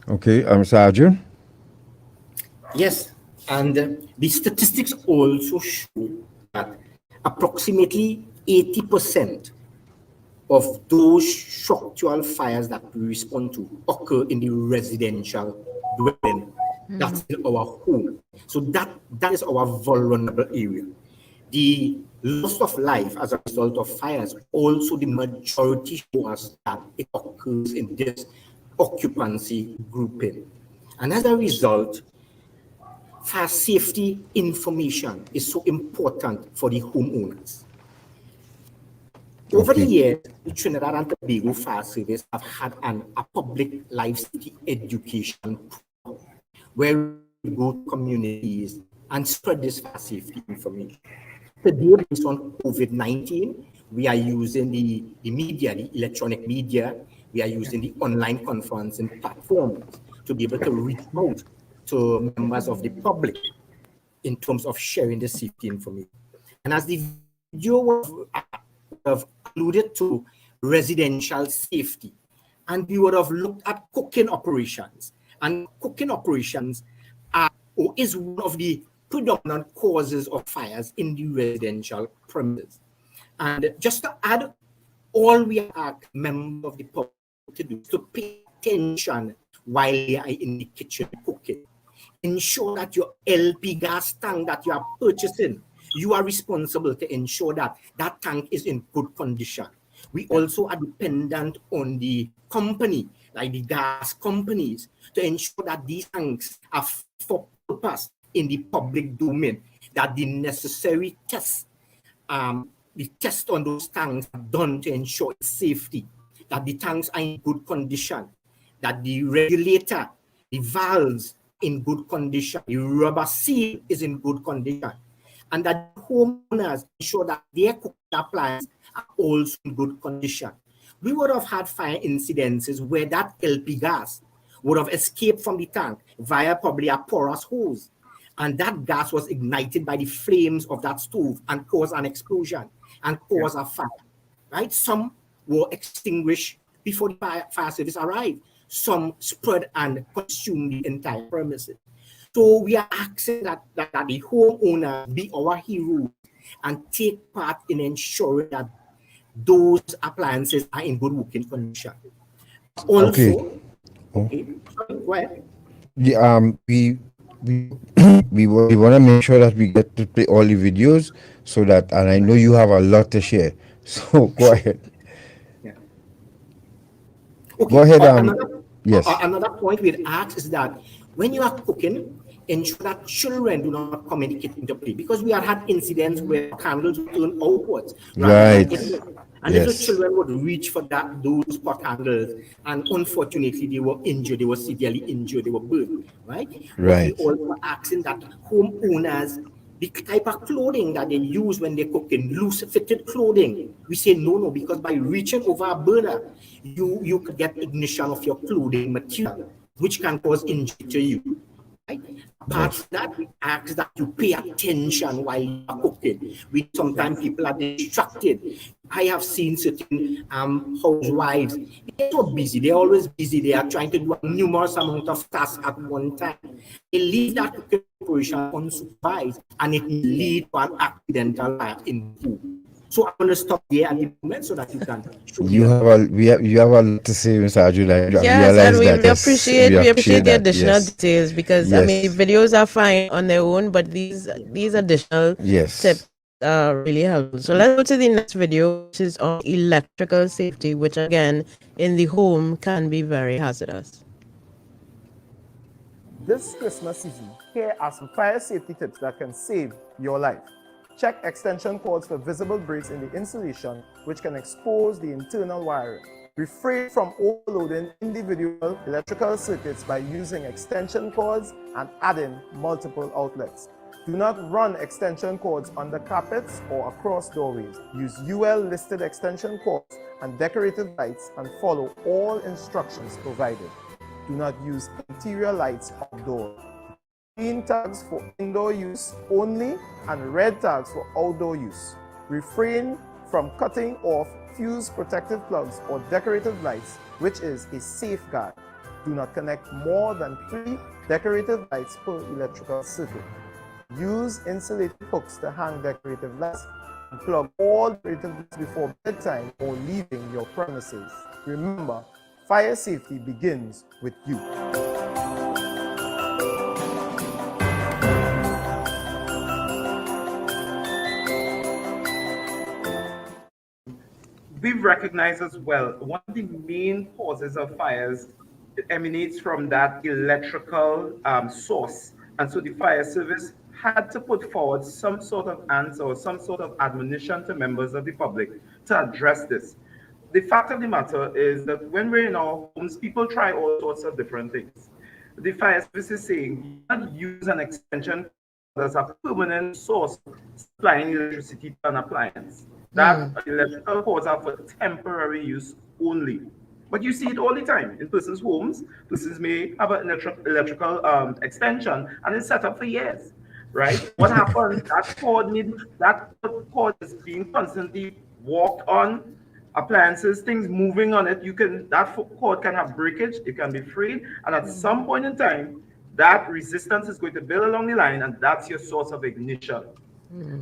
Okay, Mr. Arjoon. Yes, and the statistics also show that approximately 80% of those structural fires that we respond to occur in the residential dwelling. That's in our home. So that is our vulnerable area. The loss of life as a result of fires, also the majority show us that it occurs in this occupancy grouping. And as a result, fire safety information is so important for the homeowners. Over the years, the Trinidad and Tobago Fire Service have had a public life safety education program where we go to communities and spread this fire safety information. Today, based on COVID-19, we are using the media, the electronic media. we are using the online conferencing platforms to be able to reach out to members of the public in terms of sharing the safety information. And as the video would have alluded to residential safety, and we would have looked at cooking operations. And cooking operations are or is one of the predominant causes of fires in the residential premises. And just to add, all we ask members of the public to do is to pay attention while they are in the kitchen cooking. Ensure that your LP gas tank that you are purchasing, you are responsible to ensure that that tank is in good condition. We also are dependent on the company, like the gas companies, to ensure that these tanks are for purpose in the public domain, that the necessary tests, the test on those tanks are done to ensure its safety, that the tanks are in good condition, that the regulator, the valves in good condition, the rubber seal is in good condition, and that homeowners ensure that their cooking appliances are also in good condition. We would have had fire incidences where that LP gas would have escaped from the tank via probably a porous hose, and that gas was ignited by the flames of that stove and caused an explosion and caused a fire, right? Some were extinguished before the fire service arrived. Some spread and consumed the entire premises. So we are asking that the homeowner be our hero and take part in ensuring that those appliances are in good working condition. Also, okay. Go ahead. Yeah, we want to make sure that we get to play all the videos so that, and I know you have a lot to share. So go ahead. Yeah. Okay. Go ahead. Yes. Another point we'd ask is that when you are cooking, ensure that children do not come in the kitchen to play, because we have had incidents where candles turn outwards. Right. And little children would reach for those pot handles, and unfortunately they were injured, they were severely injured, they were burned, right? Right. But we also asking that homeowners, the type of clothing that they use when they're cooking, loose fitted clothing, we say no, because by reaching over a burner, you could get ignition of your clothing material, which can cause injury to you. Right? Apart from that, we ask that you pay attention while you are cooking. Sometimes people are distracted. I have seen certain housewives, they're so busy, they're always busy, they are trying to do a numerous amount of tasks at one time. They leave that cooking operation unsupervised, and it will lead to an accidental fire in food. So I'm going to stop there at the moment so that you can. You have a lot to say, Mr. Arjoon. Yes, and we appreciate the additional details, because I mean, videos are fine on their own, but these additional tips are really helpful. So let's go to the next video, which is on electrical safety, which again in the home can be very hazardous. This Christmas season, here are some fire safety tips that can save your life. Check extension cords for visible breaks in the insulation, which can expose the internal wiring. Refrain from overloading individual electrical circuits by using extension cords and adding multiple outlets. Do not run extension cords under carpets or across doorways. Use UL-listed extension cords and decorative lights and follow all instructions provided. Do not use interior lights outdoors. Green tags for indoor use only and red tags for outdoor use. Refrain from cutting off fuse protective plugs or decorative lights, which is a safeguard. Do not connect more than 3 decorative lights per electrical circuit. Use insulated hooks to hang decorative lights and plug all decorative lights before bedtime or leaving your premises. Remember, fire safety begins with you. We recognize as well, one of the main causes of fires emanates from that electrical source. And so the fire service had to put forward some sort of answer or some sort of admonition to members of the public to address this. The fact of the matter is that when we're in our homes, people try all sorts of different things. The fire service is saying, you cannot use an extension as a permanent source supplying electricity to an appliance. That electrical cords are for temporary use only. But you see it all the time in persons' homes. Persons may have an electrical extension and it's set up for years, right? What happens? That cord is being constantly walked on, appliances, things moving on it. That cord can have breakage, it can be frayed, and at some point in time, that resistance is going to build along the line, and that's your source of ignition.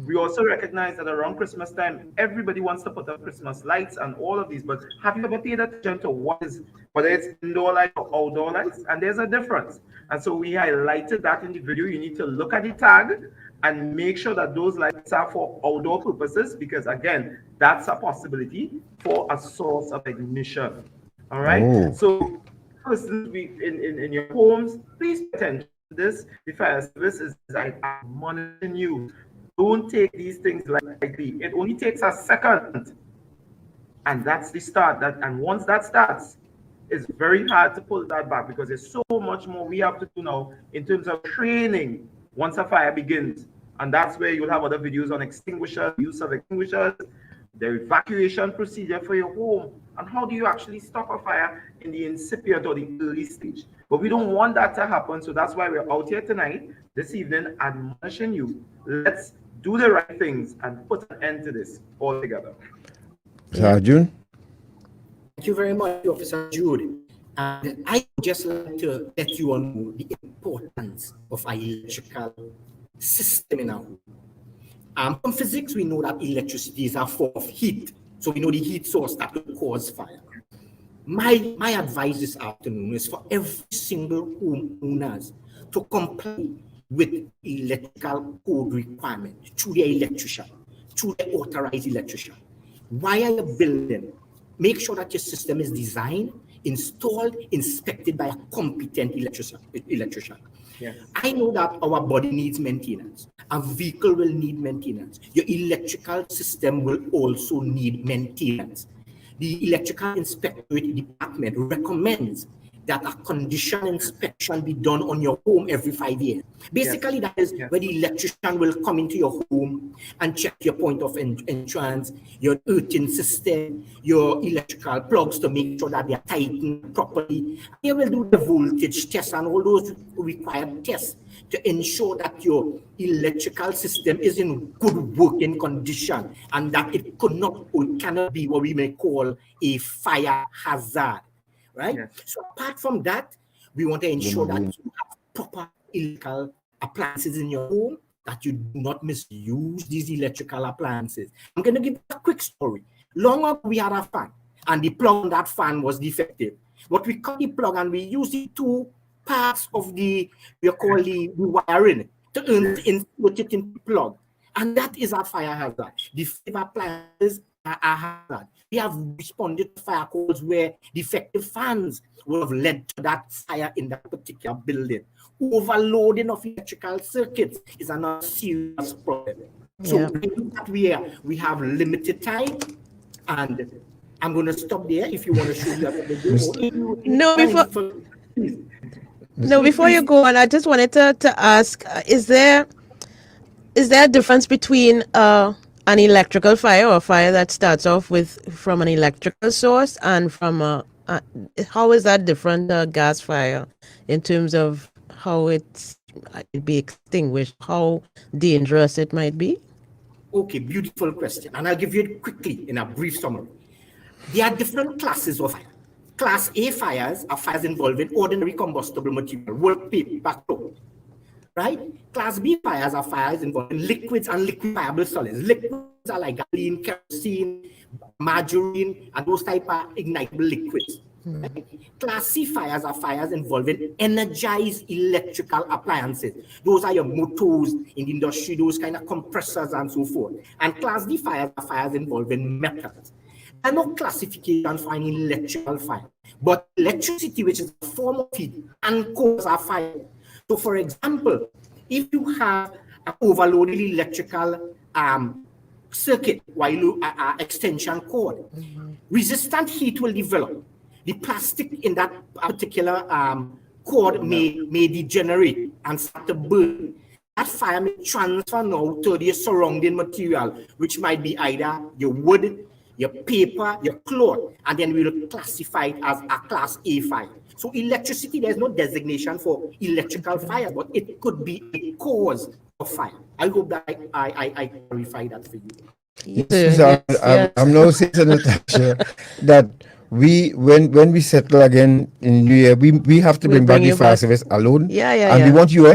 We also recognize that around Christmas time, everybody wants to put up Christmas lights and all of these, but have you ever paid attention to whether it's indoor lights or outdoor lights? And there's a difference. And so we highlighted that in the video. You need to look at the tag and make sure that those lights are for outdoor purposes, because again, that's a possibility for a source of ignition. All right. Oh. So persons in your homes, please pay attention to this. The fire service is monitoring you. Don't take these things lightly. It only takes a second, and that's the start. And once that starts, it's very hard to pull that back, because there's so much more we have to do now in terms of training once a fire begins. And that's where you'll have other videos on extinguishers, use of extinguishers, the evacuation procedure for your home, and how do you actually stop a fire in the incipient or the early stage. But we don't want that to happen, so that's why we're out here tonight, this evening, admonishing you. Let's do the right things and put an end to this altogether. Arjoon? Thank you very much, Officer Jude. And I would just like to let you all know the importance of our electrical system in our home. From physics, we know that electricity is a form of heat. So we know the heat source that will cause fire. My advice this afternoon is for every single homeowners to comply with electrical code requirements through the electrician, through the authorized electrician. Wire your building. Make sure that your system is designed, installed, inspected by a competent electrician. Yes. I know that our body needs maintenance. A vehicle will need maintenance. Your electrical system will also need maintenance. The electrical inspectorate department recommends that a condition inspection be done on your home every 5 years. Basically, that is where the electrician will come into your home and check your point of entrance, your earthing system, your electrical plugs to make sure that they are tightened properly. They will do the voltage test and all those required tests to ensure that your electrical system is in good working condition and that it cannot be what we may call a fire hazard. Right? Yes. So apart from that, we want to ensure that you have proper electrical appliances in your home, that you do not misuse these electrical appliances. I'm going to give a quick story. Long ago, we had a fan, and the plug on that fan was defective. But we cut the plug and we used the two parts of the wiring to insert it in the plug. And that is a fire hazard. Defective appliances are a hazard. We have responded to fire calls where defective fans would have led to that fire in that particular building. Overloading of electrical circuits is another serious problem. So we have limited time, and I'm going to stop there. If you want to show that before you go on, I just wanted to ask: is there a difference between an electrical fire or a fire that starts off from an electrical source and from how is that different gas fire in terms of how it be extinguished, how dangerous it might be? Okay, beautiful question. And I'll give you it quickly in a brief summary. There are different classes of fire. Class A fires are fires involving ordinary combustible material, wood, paper, cloth. Right? Class B fires are fires involving liquids and liquefiable solids. Liquids are like gasoline, kerosene, margarine, and those type of ignitable liquids. Right? Class C fires are fires involving energized electrical appliances. Those are your motors in the industry, those kind of compressors and so forth. And Class D fires are fires involving metals. There are no classification for an electrical fire, but electricity, which is a form of heat, and cause a fire. So, for example, if you have an overloaded electrical circuit while you extension cord, resistant heat will develop. The plastic in that particular cord may degenerate and start to burn. That fire may transfer now to the surrounding material, which might be either your wood, your paper, your cloth, and then we'll classify it as a class A fire. So electricity, there's no designation for electrical fire, but it could be a cause of fire. I hope that I clarify that for you. Yes, I'm now saying to Natasha that when we settle again in New Year, we have to bring back the fire service alone. And we want you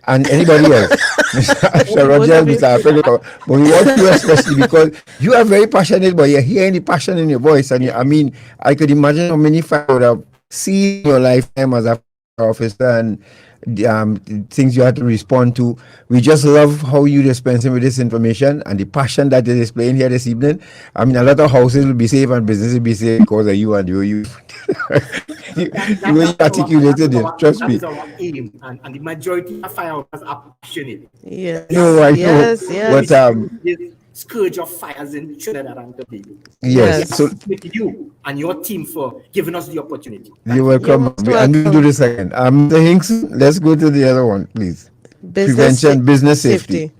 and anybody else. Mr. Roger, Mr. Alfredo, but we want you especially because you are very passionate, but you're hearing the passion in your voice. And I mean, I could imagine how many fire would have seen in your lifetime as a officer and things you had to respond to. We just love how you dispensing with this information and the passion that you're displaying here this evening. I mean, a lot of houses will be safe and businesses will be safe because of you and you. The way you articulated it, trust me. That is our aim, and the majority of fireworkers are passionate. Yes. No, I know. But this scourge of fires in Trinidad and Tobago. Yes. So with you and your team for giving us the opportunity. You're welcome. And we'll do this again. Mr. Hinkson, let's go to the other one, please. Prevention, business safety.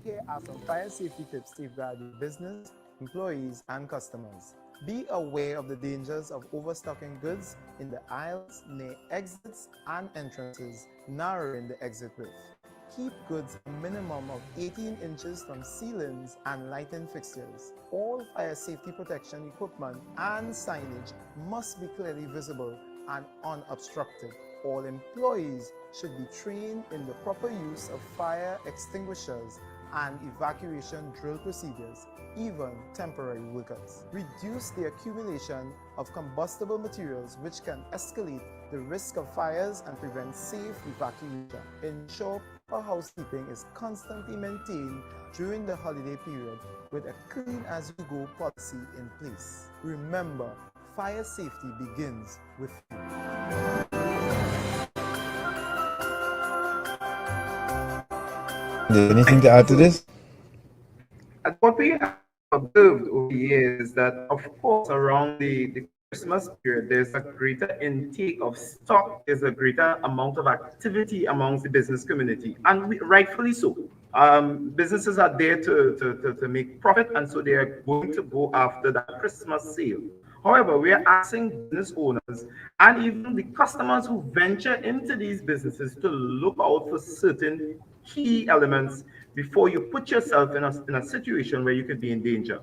Here are some fire safety tips to safeguard your business, employees, and customers. Be aware of the dangers of overstocking goods in the aisles, near exits and entrances, narrowing the exit width. Keep goods a minimum of 18 inches from ceilings and lighting fixtures. All fire safety protection equipment and signage must be clearly visible and unobstructed. All employees should be trained in the proper use of fire extinguishers and evacuation drill procedures, even temporary workers. Reduce the accumulation of combustible materials which can escalate the risk of fires and prevent safe evacuation. Ensure proper housekeeping is constantly maintained during the holiday period with a clean-as-you-go policy in place. Remember, fire safety begins with you. Anything to add to this? What we have observed over the years is that, of course, around the Christmas period, there's a greater intake of stock, there's a greater amount of activity amongst the business community, and rightfully so. Businesses are there to make profit, and so they are going to go after that Christmas sale. However, we are asking business owners and even the customers who venture into these businesses to look out for certain key elements before you put yourself in a situation where you could be in danger.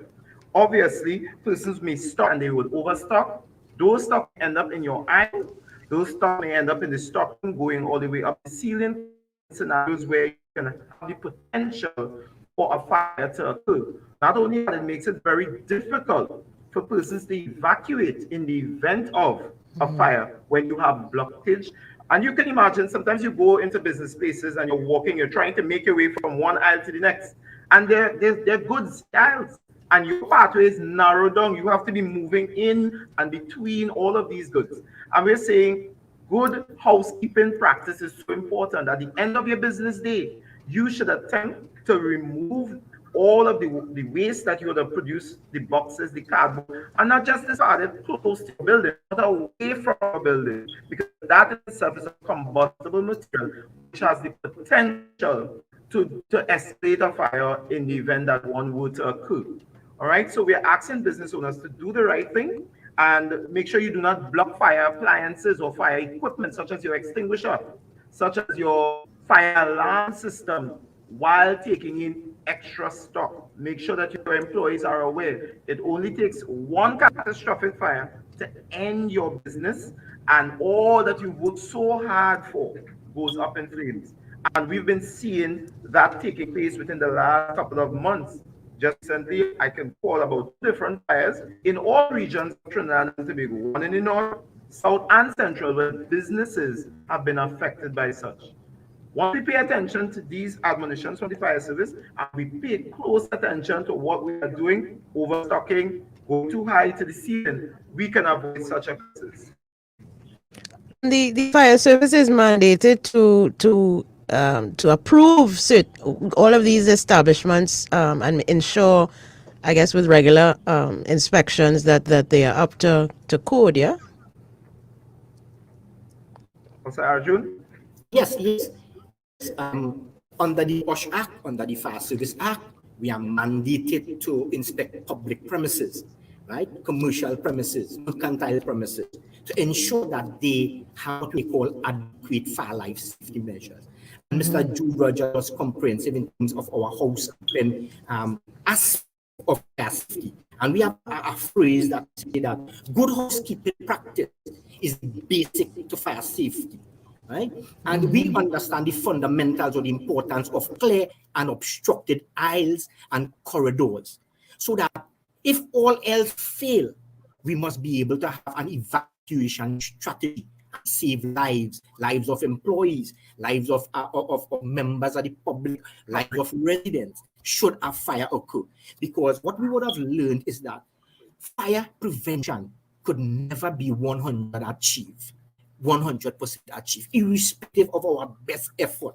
Obviously, persons may stock and they would overstock. Those stock end up in your aisle. Those stock may end up in the stock room going all the way up the ceiling, scenarios where you can have the potential for a fire to occur. Not only that, it makes it very difficult for persons to evacuate in the event of a fire when you have blockage. And you can imagine sometimes you go into business spaces and you're walking, you're trying to make your way from one aisle to the next, and they're goods aisles, and your pathway is narrowed down. You have to be moving in and between all of these goods. And we're saying good housekeeping practice is so important. At the end of your business day, you should attempt to remove all of the waste that you would have produced, the boxes, the cardboard, and not just discarded close to the building, but away from the building, because that in itself is a combustible material which has the potential to escalate a fire in the event that one were to occur. All right, so we are asking business owners to do the right thing and make sure you do not block fire appliances or fire equipment, such as your extinguisher, such as your fire alarm system, while taking in extra stock. Make sure that your employees are aware it only takes one catastrophic fire to end your business, and all that you worked so hard for goes up in flames. And we've been seeing that taking place within the last couple of months. Just recently, I can call about different fires in all regions of Trinidad and Tobago, one in the north, south, and central, where businesses have been affected by such. Once we pay attention to these admonitions from the fire service, and we pay close attention to what we are doing, overstocking, going too high to the ceiling, we can avoid such a crisis. The fire service is mandated to approve all of these establishments and ensure, I guess, with regular inspections that they are up to code, yeah? Mr. Arjoon? Yes. Under the POSH Act, under the Fire Service Act, we are mandated to inspect public premises, right? Commercial premises, mercantile premises, to ensure that they have what we call adequate fire life safety measures. And Mr. Jude Rogers was comprehensive in terms of our housekeeping aspect of fire safety. And we have a phrase that says that good housekeeping practice is basic to fire safety. Right? And we understand the fundamentals or the importance of clear and obstructed aisles and corridors. So that if all else fail, we must be able to have an evacuation strategy and save lives, lives of employees, lives of members of the public, lives of residents, should a fire occur. Because what we would have learned is that fire prevention could never be 100% achieved, irrespective of our best effort.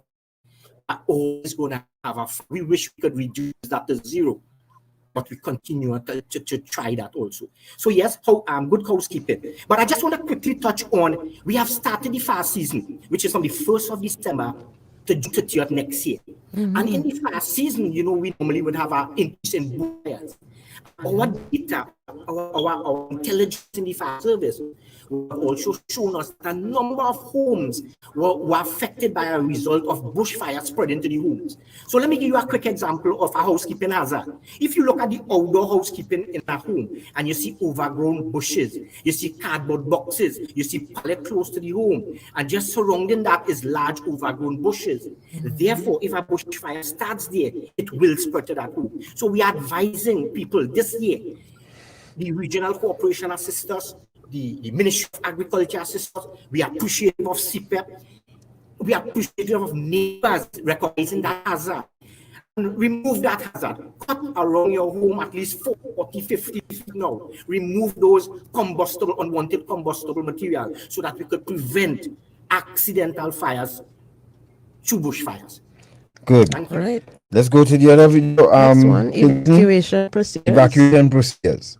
Are always going to have we wish we could reduce that to zero, but we continue to try that also. So yes, good housekeeping. But I just want to quickly touch on, we have started the fire season, which is from the 1st of December to June 30th next year. And in the fire season, we normally would have an increase in bushfires. Our data, our intelligence in the fire service have also shown us that a number of homes were affected by a result of bushfire spreading to the homes. So let me give you a quick example of a housekeeping hazard. If you look at the outdoor housekeeping in a home and you see overgrown bushes, you see cardboard boxes, you see pallet close to the home, and just surrounding that is large overgrown bushes. Therefore, if a bushfire starts there, it will spread to that home. So we are advising people this year, the regional corporation assist us, the Ministry of Agriculture assist us, we are appreciative of CPEP, we are appreciative of neighbors recognizing that hazard. And remove that hazard. Cut around your home at least 40, 50 feet now. Remove those combustible, unwanted combustible material so that we could prevent accidental fires through bushfires. Good. All right. Let's go to the other video. Next one, evacuation procedures. Evacuation procedures.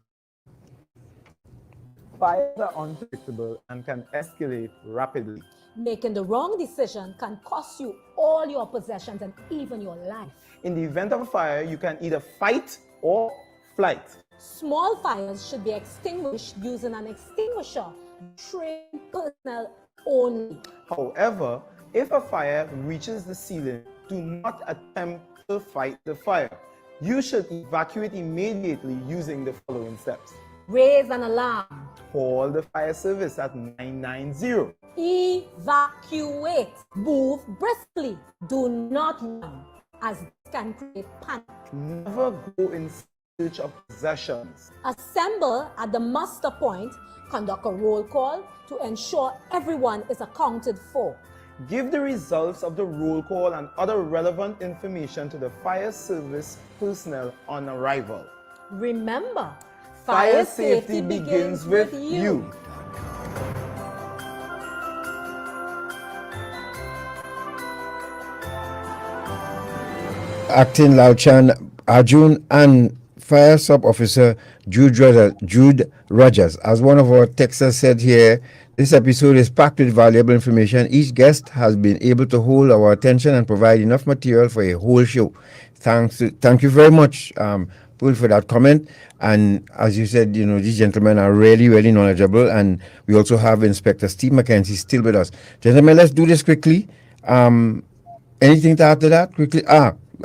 Fires are unpredictable and can escalate rapidly. Making the wrong decision can cost you all your possessions and even your life. In the event of a fire, you can either fight or flight. Small fires should be extinguished using an extinguisher, trained personnel only. However, if a fire reaches the ceiling, do not attempt to fight the fire. You should evacuate immediately using the following steps. Raise an alarm. Call the fire service at 990. Evacuate. Move briskly. Do not run, as this can create panic. Never go in search of possessions. Assemble at the muster point. Conduct a roll call to ensure everyone is accounted for. Give the results of the roll call and other relevant information to the fire service personnel on arrival. Remember, fire safety begins with you. Acting Lauchan Arjoon and Fire Sub Officer Jude Rogers. As one of our texters said here, this episode is packed with valuable information. Each guest has been able to hold our attention and provide enough material for a whole show. Thank you very much, Paul, for that comment. And as you said, these gentlemen are really, really knowledgeable. And we also have Inspector Steve McKenzie still with us. Gentlemen, let's do this quickly. Anything to add to that? Quickly.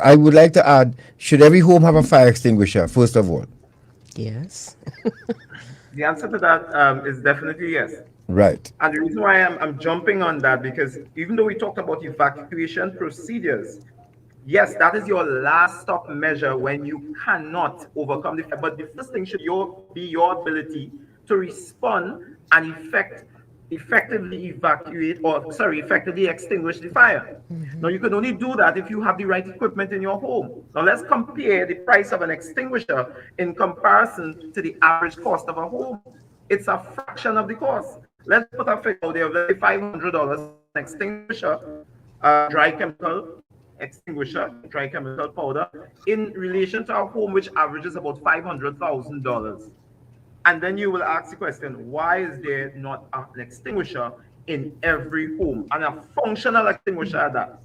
I would like to add, should every home have a fire extinguisher, first of all? Yes. The answer to that is definitely yes. Right. And the reason why I'm jumping on that, because even though we talked about evacuation procedures, yes, that is your last stop measure when you cannot overcome the fire. But the first thing should be your ability to respond and effectively effectively extinguish the fire. Now, you can only do that if you have the right equipment in your home. Now, let's compare the price of an extinguisher in comparison to the average cost of a home. It's a fraction of the cost. Let's put a figure out there of $500 extinguisher, dry chemical extinguisher, dry chemical powder, in relation to a home which averages about $500,000. And then you will ask the question, why is there not an extinguisher in every home, and a functional extinguisher at that?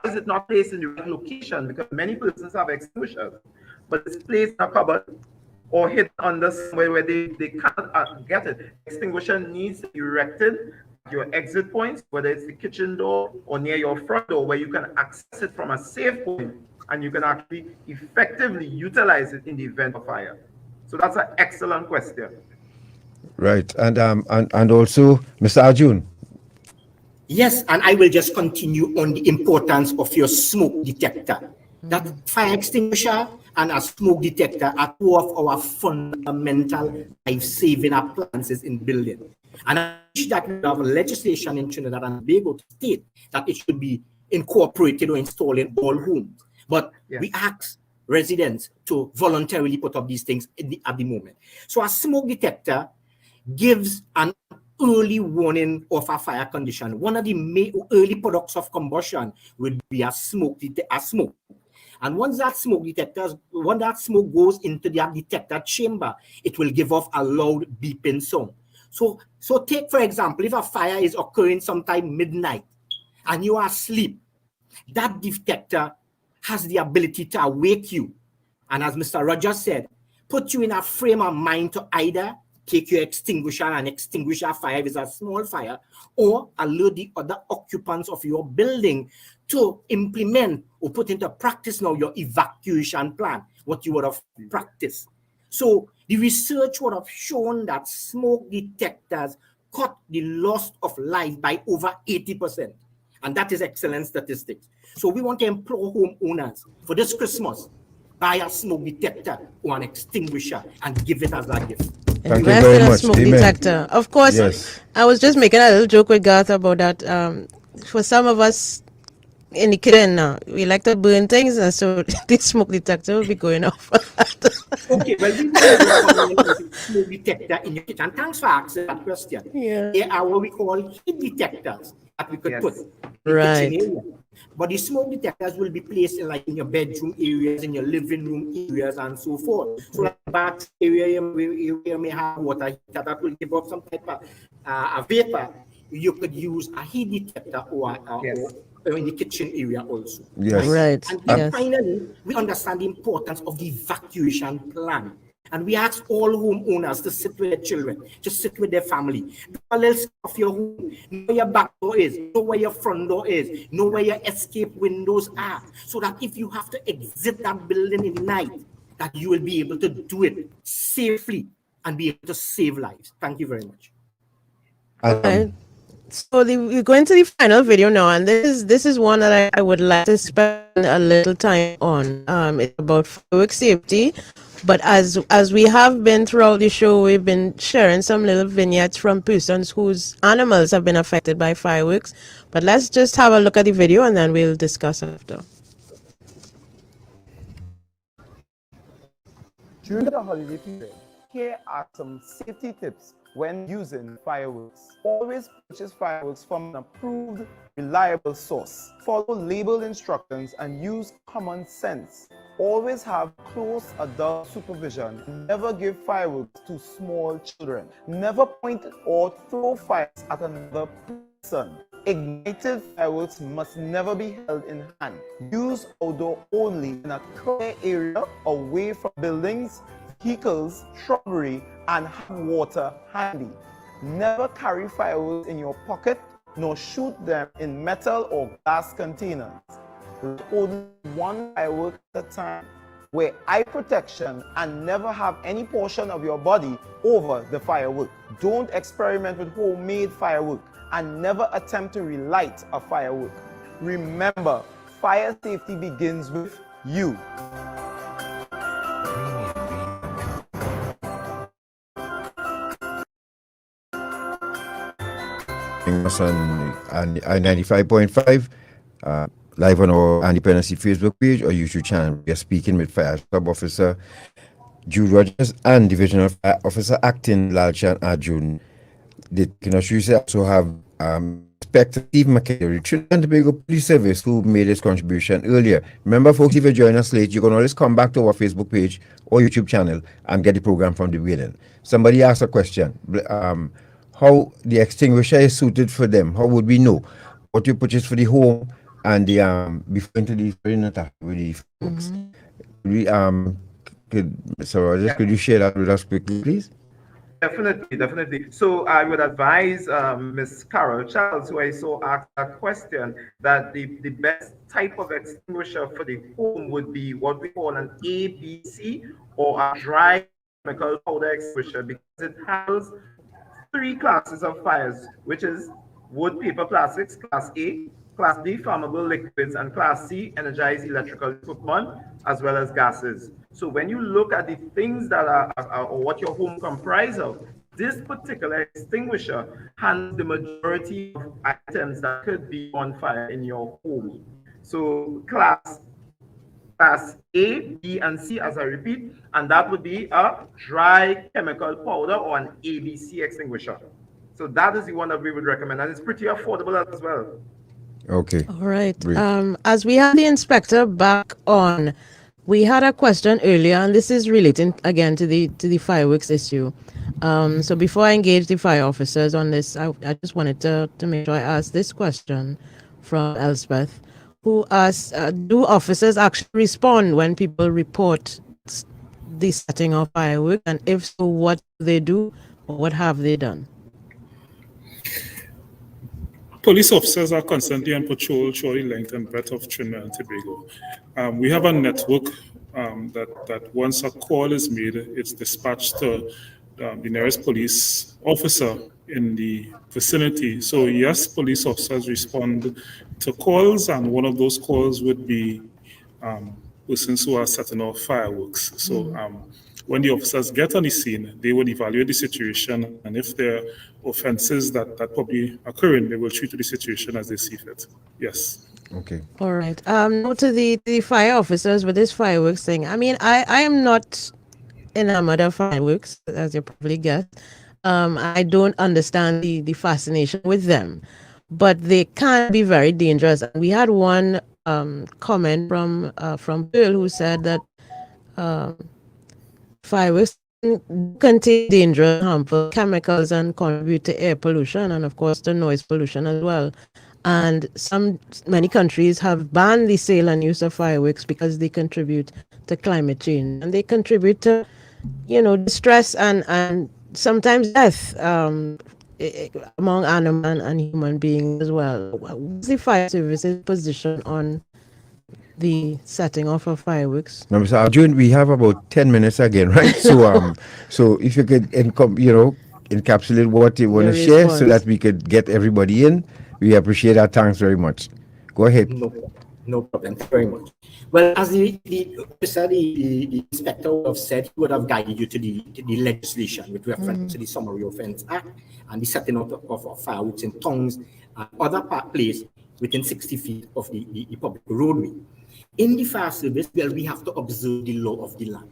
Is it not placed in the right location? Because many persons have extinguishers, but it's placed in a cupboard or hidden under somewhere where they can't get it. Extinguisher needs to be erected at your exit points, whether it's the kitchen door or near your front door, where you can access it from a safe point and you can actually effectively utilize it in the event of fire. So that's an excellent question. Right, and also, Mr. Arjoon. Yes, and I will just continue on the importance of your smoke detector. That fire extinguisher and a smoke detector are two of our fundamental life-saving appliances in building. And I wish that we have legislation in Trinidad and Tobago to state that it should be incorporated or installed in all homes. But we ask residents to voluntarily put up these things at the moment. So a smoke detector gives an early warning of a fire condition. One of the early products of combustion will be a smoke. And once that smoke goes into the detector chamber, it will give off a loud beeping sound. So take, for example, if a fire is occurring sometime midnight and you are asleep, that detector has the ability to awake you. And as Mr. Rogers said, put you in a frame of mind to either take your extinguisher and extinguish a fire if it's a small fire, or alert the other occupants of your building to implement or put into practice now your evacuation plan, what you would have practiced. So the research would have shown that smoke detectors cut the loss of life by over 80%. And that is excellent statistics. So we want to implore homeowners for this Christmas, buy a smoke detector or an extinguisher and give it as a gift. Thank you very much. Smoke Amen. detector. Of course, yes. I was just making a little joke with Garth about that. For some of us in the kitchen now, we like to burn things, and so this smoke detector will be going off. Okay, well, we will smoke detector in your kitchen. Thanks for asking that question. Yeah. They are what we call heat detectors that we could put in the Right. kitchen area. But the smoke detectors will be placed in in your bedroom areas, in your living room areas, and so forth. So like back area, you may have water heater that will give off some type of a vapor. You could use a heat detector or in the kitchen area also. Yes. Right. And finally, we understand the importance of the evacuation plan. And we ask all homeowners to sit with their children, to sit with their family. Do a little scan of your home, know where your back door is, know where your front door is, know where your escape windows are, so that if you have to exit that building in the night, that you will be able to do it safely and be able to save lives. Thank you very much. Right. So we're going to the final video now, and this is one that I would like to spend a little time on. It's about fireworks safety, but as we have been throughout the show, we've been sharing some little vignettes from persons whose animals have been affected by fireworks. But let's just have a look at the video, and then we'll discuss after. During the holiday period, here are some safety tips when using fireworks. Always purchase fireworks from an approved, reliable source. Follow label instructions and use common sense. Always have close adult supervision. Never give fireworks to small children. Never point or throw fires at another person. Ignited fireworks must never be held in hand. Use outdoor only in a clear area away from buildings, vehicles, shrubbery, and have water handy. Never carry fireworks in your pocket, nor shoot them in metal or glass containers. With only one firework at a time. Wear eye protection and never have any portion of your body over the firework. Don't experiment with homemade firework and never attempt to relight a firework. Remember, fire safety begins with you. Us on I-95.5, live on our Dependency Facebook page or YouTube channel. We are speaking with Fire Sub Officer Jude Rogers and Divisional Fire Officer Acting Lalchan Arjoon. They can also have Inspector Steve McKenzie, Trinidad and Tobago Police Service, who made his contribution earlier. Remember, folks, if you join us late, you can always come back to our Facebook page or YouTube channel and get the program from the beginning. Somebody asked a question. How the extinguisher is suited for them. How would we know? What you purchase for the home And the before into the with the folks, we could you share that with us quickly, please? Definitely. So I would advise Miss Carol Charles, who I saw ask that question, that the best type of extinguisher for the home would be what we call an ABC, or a dry chemical powder extinguisher, because it handles 3 classes of fires, which is wood, paper, plastics, Class A, Class D, flammable liquids, and Class C, energized electrical equipment, as well as gases. So when you look at the things that are or what your home comprises of, this particular extinguisher handles the majority of items that could be on fire in your home. So Class A, B, and C, as I repeat, and that would be a dry chemical powder or an ABC extinguisher. So that is the one that we would recommend, and it's pretty affordable as well. Okay. All right. Great. As we have the inspector back on, we had a question earlier, and this is relating again to the fireworks issue. So before I engage the fire officers on this, I just wanted to make sure I ask this question from Elspeth, who asks, do officers actually respond when people report the setting of fireworks? And if so, what do they do, or what have they done? Police officers are constantly on patrol throughout the length and breadth of Trinidad and Tobago. We have a network that once a call is made, it's dispatched to the nearest police officer in the vicinity. So yes, police officers respond to calls, and one of those calls would be persons who are setting off fireworks. So when the officers get on the scene, they will evaluate the situation, and if there are offenses that probably occurring, they will treat the situation as they see fit. Yes. Okay. All right. Now to the fire officers with this fireworks thing. I mean, I am not enamored of fireworks, as you probably guessed. I don't understand the fascination with them, but they can be very dangerous. And we had one comment from Pearl, who said that fireworks contain dangerous, harmful chemicals and contribute to air pollution and, of course, to noise pollution as well. And many countries have banned the sale and use of fireworks because they contribute to climate change, and they contribute to, distress and sometimes death among animal and human beings as well. What's the fire service's position on the setting off of fireworks? Now, Mr. Arjoon, we have about 10 minutes again, right? So, so if you could, encapsulate what you want to share so that we could get everybody in, we appreciate that. Thanks very much. Go ahead. No problem. Thank you very much. Well, as the inspector would have said, he would have guided you to the legislation with reference to the Summary Offence Act and the setting up of fireworks in tongues and other place within 60 feet of the public roadway. In the fire service, well, we have to observe the law of the land.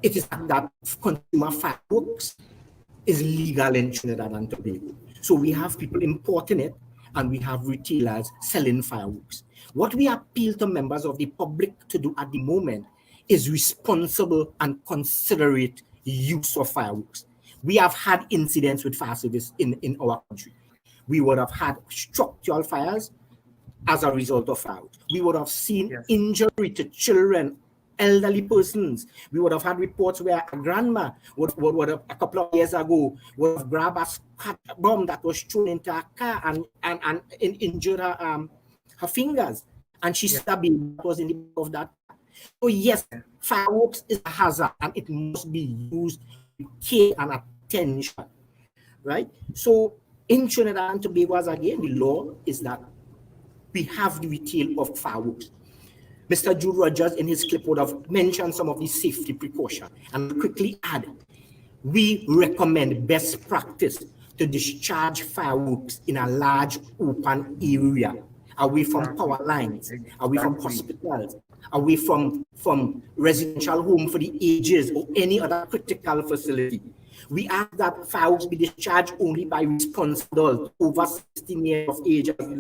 It is that consumer fireworks is legal in Trinidad and Tobago. So we have people importing it, and we have retailers selling fireworks. What we appeal to members of the public to do at the moment is responsible and considerate use of fireworks. We have had incidents with fire service in our country. We would have had structural fires as a result of fireworks. We would have seen injury to children, elderly persons. We would have had reports where a grandma would have, a couple of years ago, would have grabbed a scratch bomb that was thrown into a car and injured her fingers, and she stabbed him. That was in the back of that. So yes, fireworks is a hazard, and it must be used with care and attention, right? So in Trinidad and Tobago, as again, the law is that we have the retail of fireworks. Mr. Jude Rogers in his clip would have mentioned some of the safety precautions, and quickly add, we recommend best practice to discharge fireworks in a large open area, away from power lines, away from hospitals, away from residential home for the ages or any other critical facility. We ask that fireworks be discharged only by responsible adults over 16 years of age, as the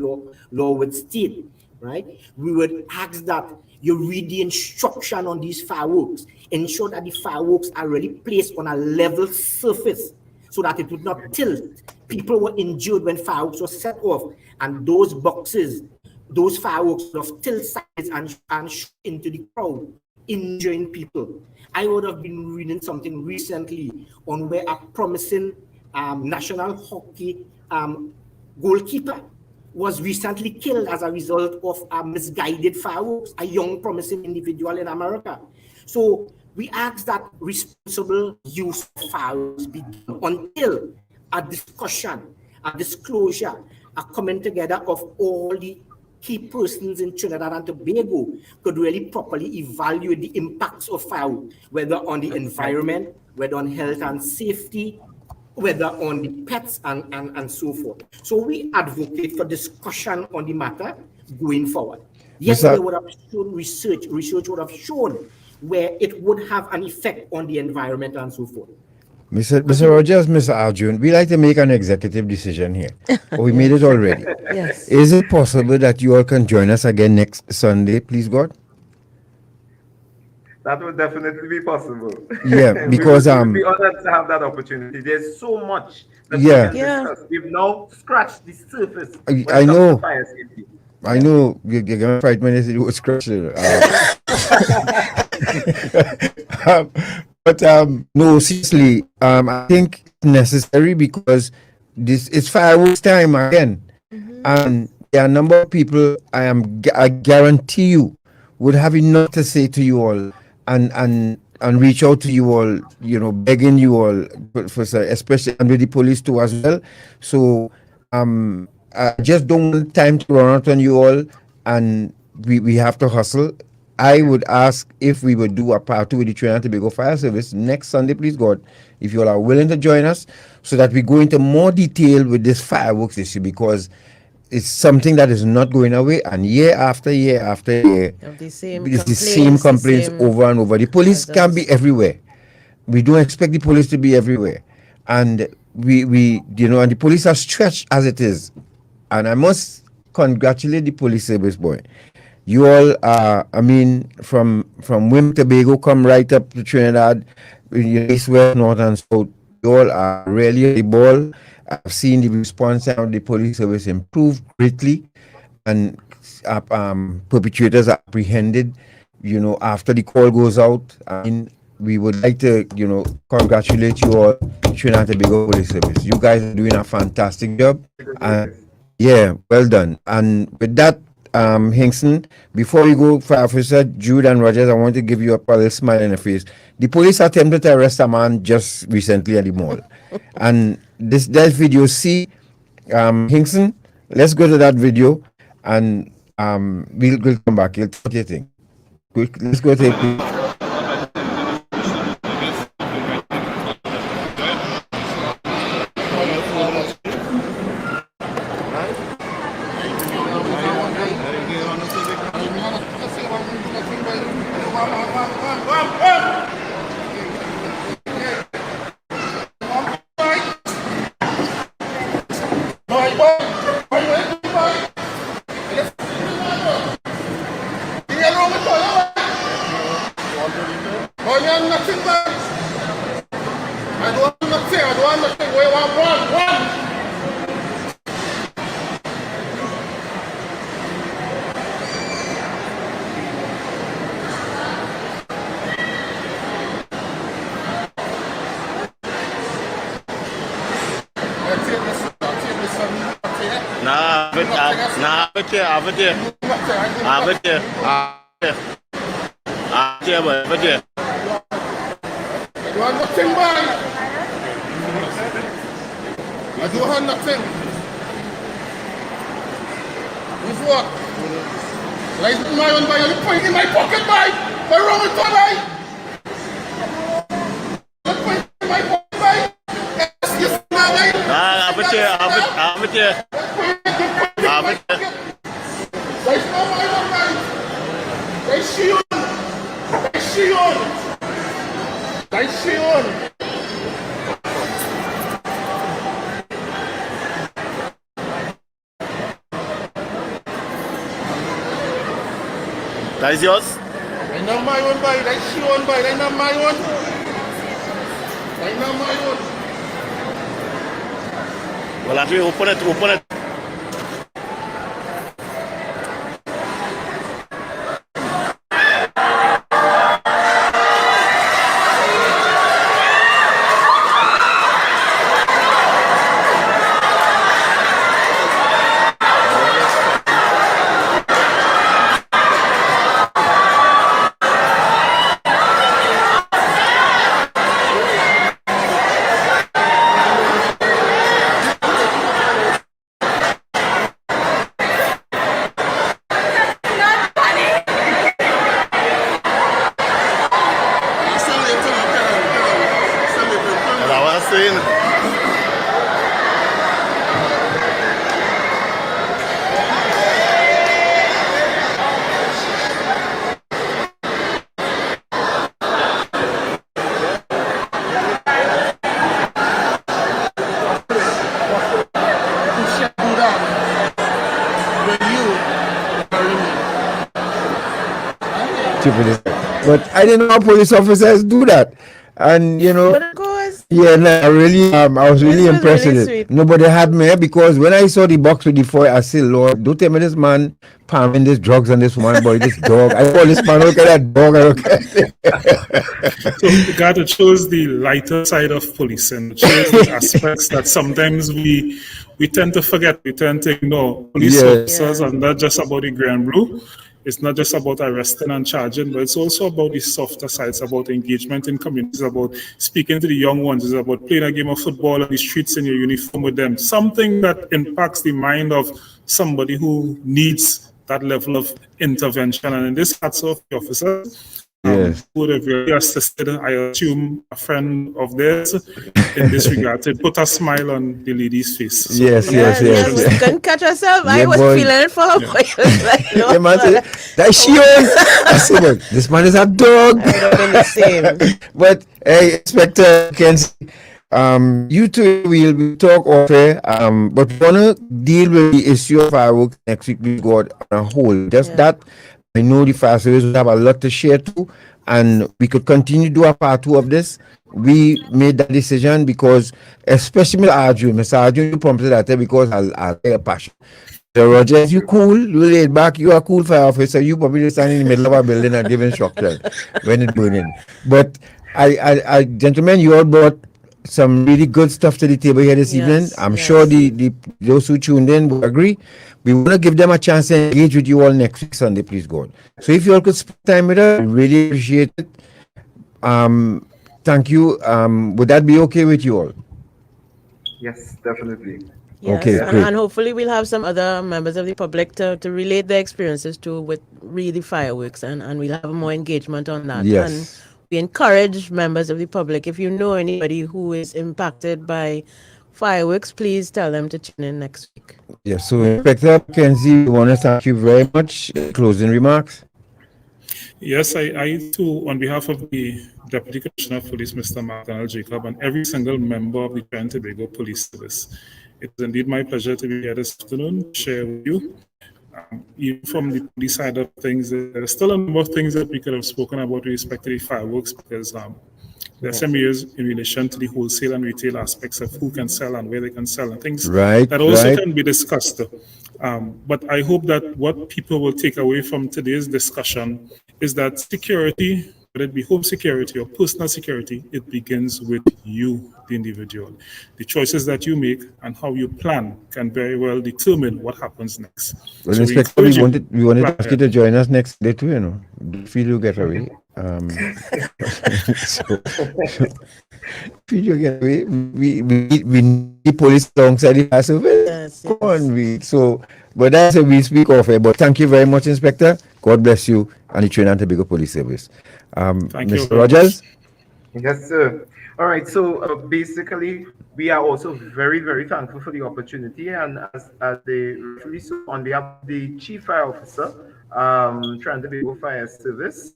law would state, right? We would ask that you read the instruction on these fireworks, ensure that the fireworks are really placed on a level surface so that it would not tilt. People were injured when fireworks were set off, and those boxes those fireworks would have tilted sides and shot into the crowd, injuring people. I would have been reading something recently on where a promising national hockey goalkeeper was recently killed as a result of misguided fireworks, a young promising individual in America. So we ask that responsible use of fireworks be done until a discussion, a disclosure, a coming together of all the key persons in Trinidad and Tobago could really properly evaluate the impacts of fireworks, whether on the environment, whether on health and safety, whether on the pets and so forth. So we advocate for discussion on the matter going forward. Yes, there would have shown research would have shown where it would have an effect on the environment and so forth. Mr. Rogers, Mr. Arjoon, we like to make an executive decision here. We made it already. Yes. Is it possible that you all can join us again next Sunday, please God? That would definitely be possible. Yeah, because we would be honored to have that opportunity. There's so much that we yeah. can discuss. We've now scratched the surface. I know. Fire safety. I know you're gonna fight when they say you scratch it. But no, seriously, I think it's necessary because this is fireworks time again, and there are a number of people I guarantee you would have enough to say to you all and reach out to you all, you know, begging you all for especially and with the police too as well. So I just don't want time to run out on you all, and we have to hustle. I would ask if we would do a part 2 with the Trinidad and Tobago Fire Service next Sunday, please God, if you all are willing to join us, so that we go into more detail with this fireworks issue, because it's something that is not going away, and year after year after year, it's the same complaints over and over. The police can be everywhere. We don't expect the police to be everywhere, and we you know, and the police are stretched as it is, and I must congratulate the police service, boy. You all are, I mean, from Wim Tobago, come right up to Trinidad, east, west, north, and south. You all are really the ball. I've seen the response of the police service improve greatly, and perpetrators are apprehended, you know, after the call goes out. I mean, we would like to, you know, congratulate you all, Trinidad and Tobago Police Service. You guys are doing a fantastic job. Yeah, well done. And with that, Hinkson, before we go for Officer Jude and Rogers, I want to give you a little smile in the face. The police attempted to arrest a man just recently at the mall. And that video, see, Hinkson, let's go to that video, and we'll come back. What do you think? Let's go take it. I don't have nothing. Who's what? Like my own boy, you put it in my pocket, boy. What's wrong with you, boy? You put it in my pocket, boy. Yes, you see my boy. Have it here. That's not my own, boy. That's Shion. That is yours? That's not my own, boy. That's your own, boy. That's not my own. That's not my own. Well, actually, open it. stupid. But I didn't know how police officers do that. And But of course, yeah, no, I really, I was really this was impressed really with it. sweet. Nobody had me because when I saw the box with the foil, I said, Lord, don't tell me this man palming this drugs on this woman boy, this dog. I call this man, look at that dog. I look at So, God, it shows the lighter side of policing. It shows the aspects that sometimes we tend to forget. We tend to ignore. Police officers are not just about the gray and blue. It's not just about arresting and charging, but it's also about the softer sides, about engagement in communities, about speaking to the young ones, it's about playing a game of football on the streets in your uniform with them. Something that impacts the mind of somebody who needs that level of intervention. And in this case of the officers, would have really assisted, I assume, a friend of theirs in this regard to put a smile on the lady's face. So yes. We couldn't catch ourselves. I was feeling it for her. The man said, that's she. I said, well, this man is a dog. I would have been the same. But hey, Inspector McKenzie, you two will talk off air, but we want to deal with the issue of fireworks next week. We got on a whole. Just that, I know the fire service will have a lot to share too, and we could continue to do a part 2 of this. We made that decision because, especially Arjoon, Mr. Arjoon, you prompted that because I'll take a passion. So Rogers, you cool, you laid back, you are cool fire officer, you probably stand in the middle of a building and give instruction when it's burning. But I gentlemen, you all brought some really good stuff to the table here this evening. I'm sure the those who tuned in will agree. We want to give them a chance to engage with you all next week Sunday, please God. So if you all could spend time with us, I really appreciate it. Thank you. Would that be okay with you all? Yes, definitely. Yes, okay, great. and hopefully we'll have some other members of the public to relate their experiences to with really fireworks, and we'll have more engagement on that. Yes. And we encourage members of the public, if you know anybody who is impacted by fireworks, please tell them to tune in next week. Yes, so Inspector McKenzie, we want to thank you very much. Closing remarks? Yes, I too, on behalf of the Deputy Commissioner of Police, Mr. Martin Jacob, and every single member of the Trinidad and Tobago Police Service, it is indeed my pleasure to be here this afternoon to share with you. Even from the police side of things, there are still a number of things that we could have spoken about with respect to the fireworks, because there are some areas in relation to the wholesale and retail aspects of who can sell and where they can sell and things that also can be discussed. But I hope that what people will take away from today's discussion is that security, whether it be home security or personal security, it begins with you, the individual. The choices that you make and how you plan can very well determine what happens next. Well, So Inspector, we wanted to ask you to join us next day too, you know. Feel you get away. Feel you get away. We need the police alongside the fire service. Come on, but that's a we speak of it. But thank you very much, Inspector. God bless you and the Trinidad and Tobago Police Service. Thank you. Mr. Rogers? Yes, sir. All right. So basically, we are also very, very thankful for the opportunity. And as they referee, so on behalf of the Chief Fire Officer, Trinidad and Tobago Fire Service,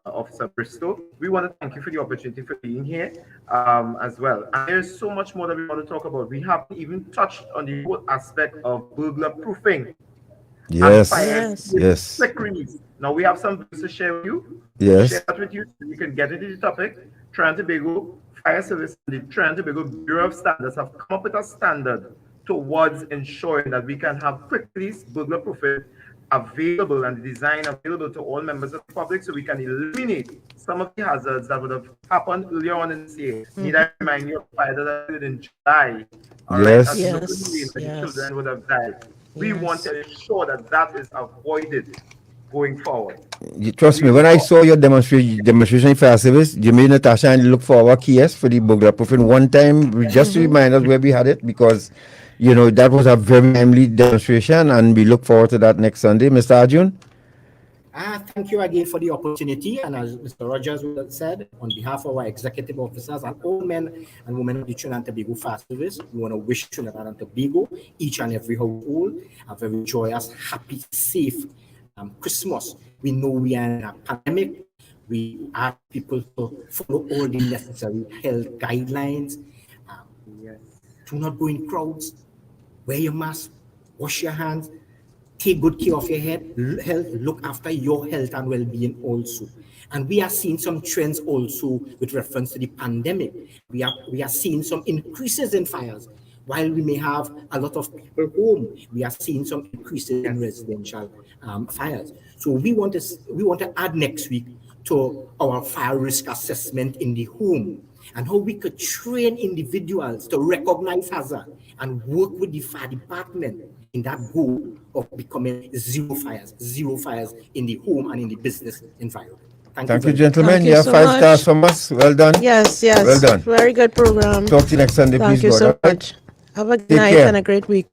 Officer Bristow, we want to thank you for the opportunity for being here as well. And there's so much more that we want to talk about. We haven't even touched on the whole aspect of burglar proofing. Yes. Yes. Now we have some things to share with you. Yes. Share that with you so you can get into the topic. Trinidad and Tobago Fire Service and the Trinidad and Tobago Bureau of Standards have come up with a standard towards ensuring that we can have quickly burglar proofing available and the design available to all members of the public, so we can eliminate some of the hazards that would have happened earlier on in this year. Need I remind you of fire that happened in July? Children would have died. We want to ensure that that is avoided going forward. You trust me, when I saw your demonstration in fire service, you made Natasha and look for our keys for the burglar proofing one time, just to remind us where we had it, because you know that was a very timely demonstration, and we look forward to that next Sunday. Mr. Arjoon? Thank you again for the opportunity, and as Mr. Rogers said, on behalf of our executive officers and all men and women of the Trinidad and Tobago Fire Service, we want to wish Trinidad and Tobago, each and every household, a very joyous, happy, safe Christmas. We know we are in a pandemic. We ask people to follow all the necessary health guidelines. Do not go in crowds. Wear your mask. Wash your hands. take good care of your health, look after your health and well-being also. And we are seeing some trends also with reference to the pandemic. We are seeing some increases in fires. While we may have a lot of people home, we are seeing some increases in residential fires. So we want to add next week to our fire risk assessment in the home, and how we could train individuals to recognize hazard and work with the fire department in that goal of becoming zero fires in the home and in the business environment. Thank you, gentlemen. Thank you You have so 5 much. stars from us. Well done. Yes, yes. Well done. Very good program. Talk to you next Sunday, Thank please, you God. so All right? much. Have a good Take night care. and a great week.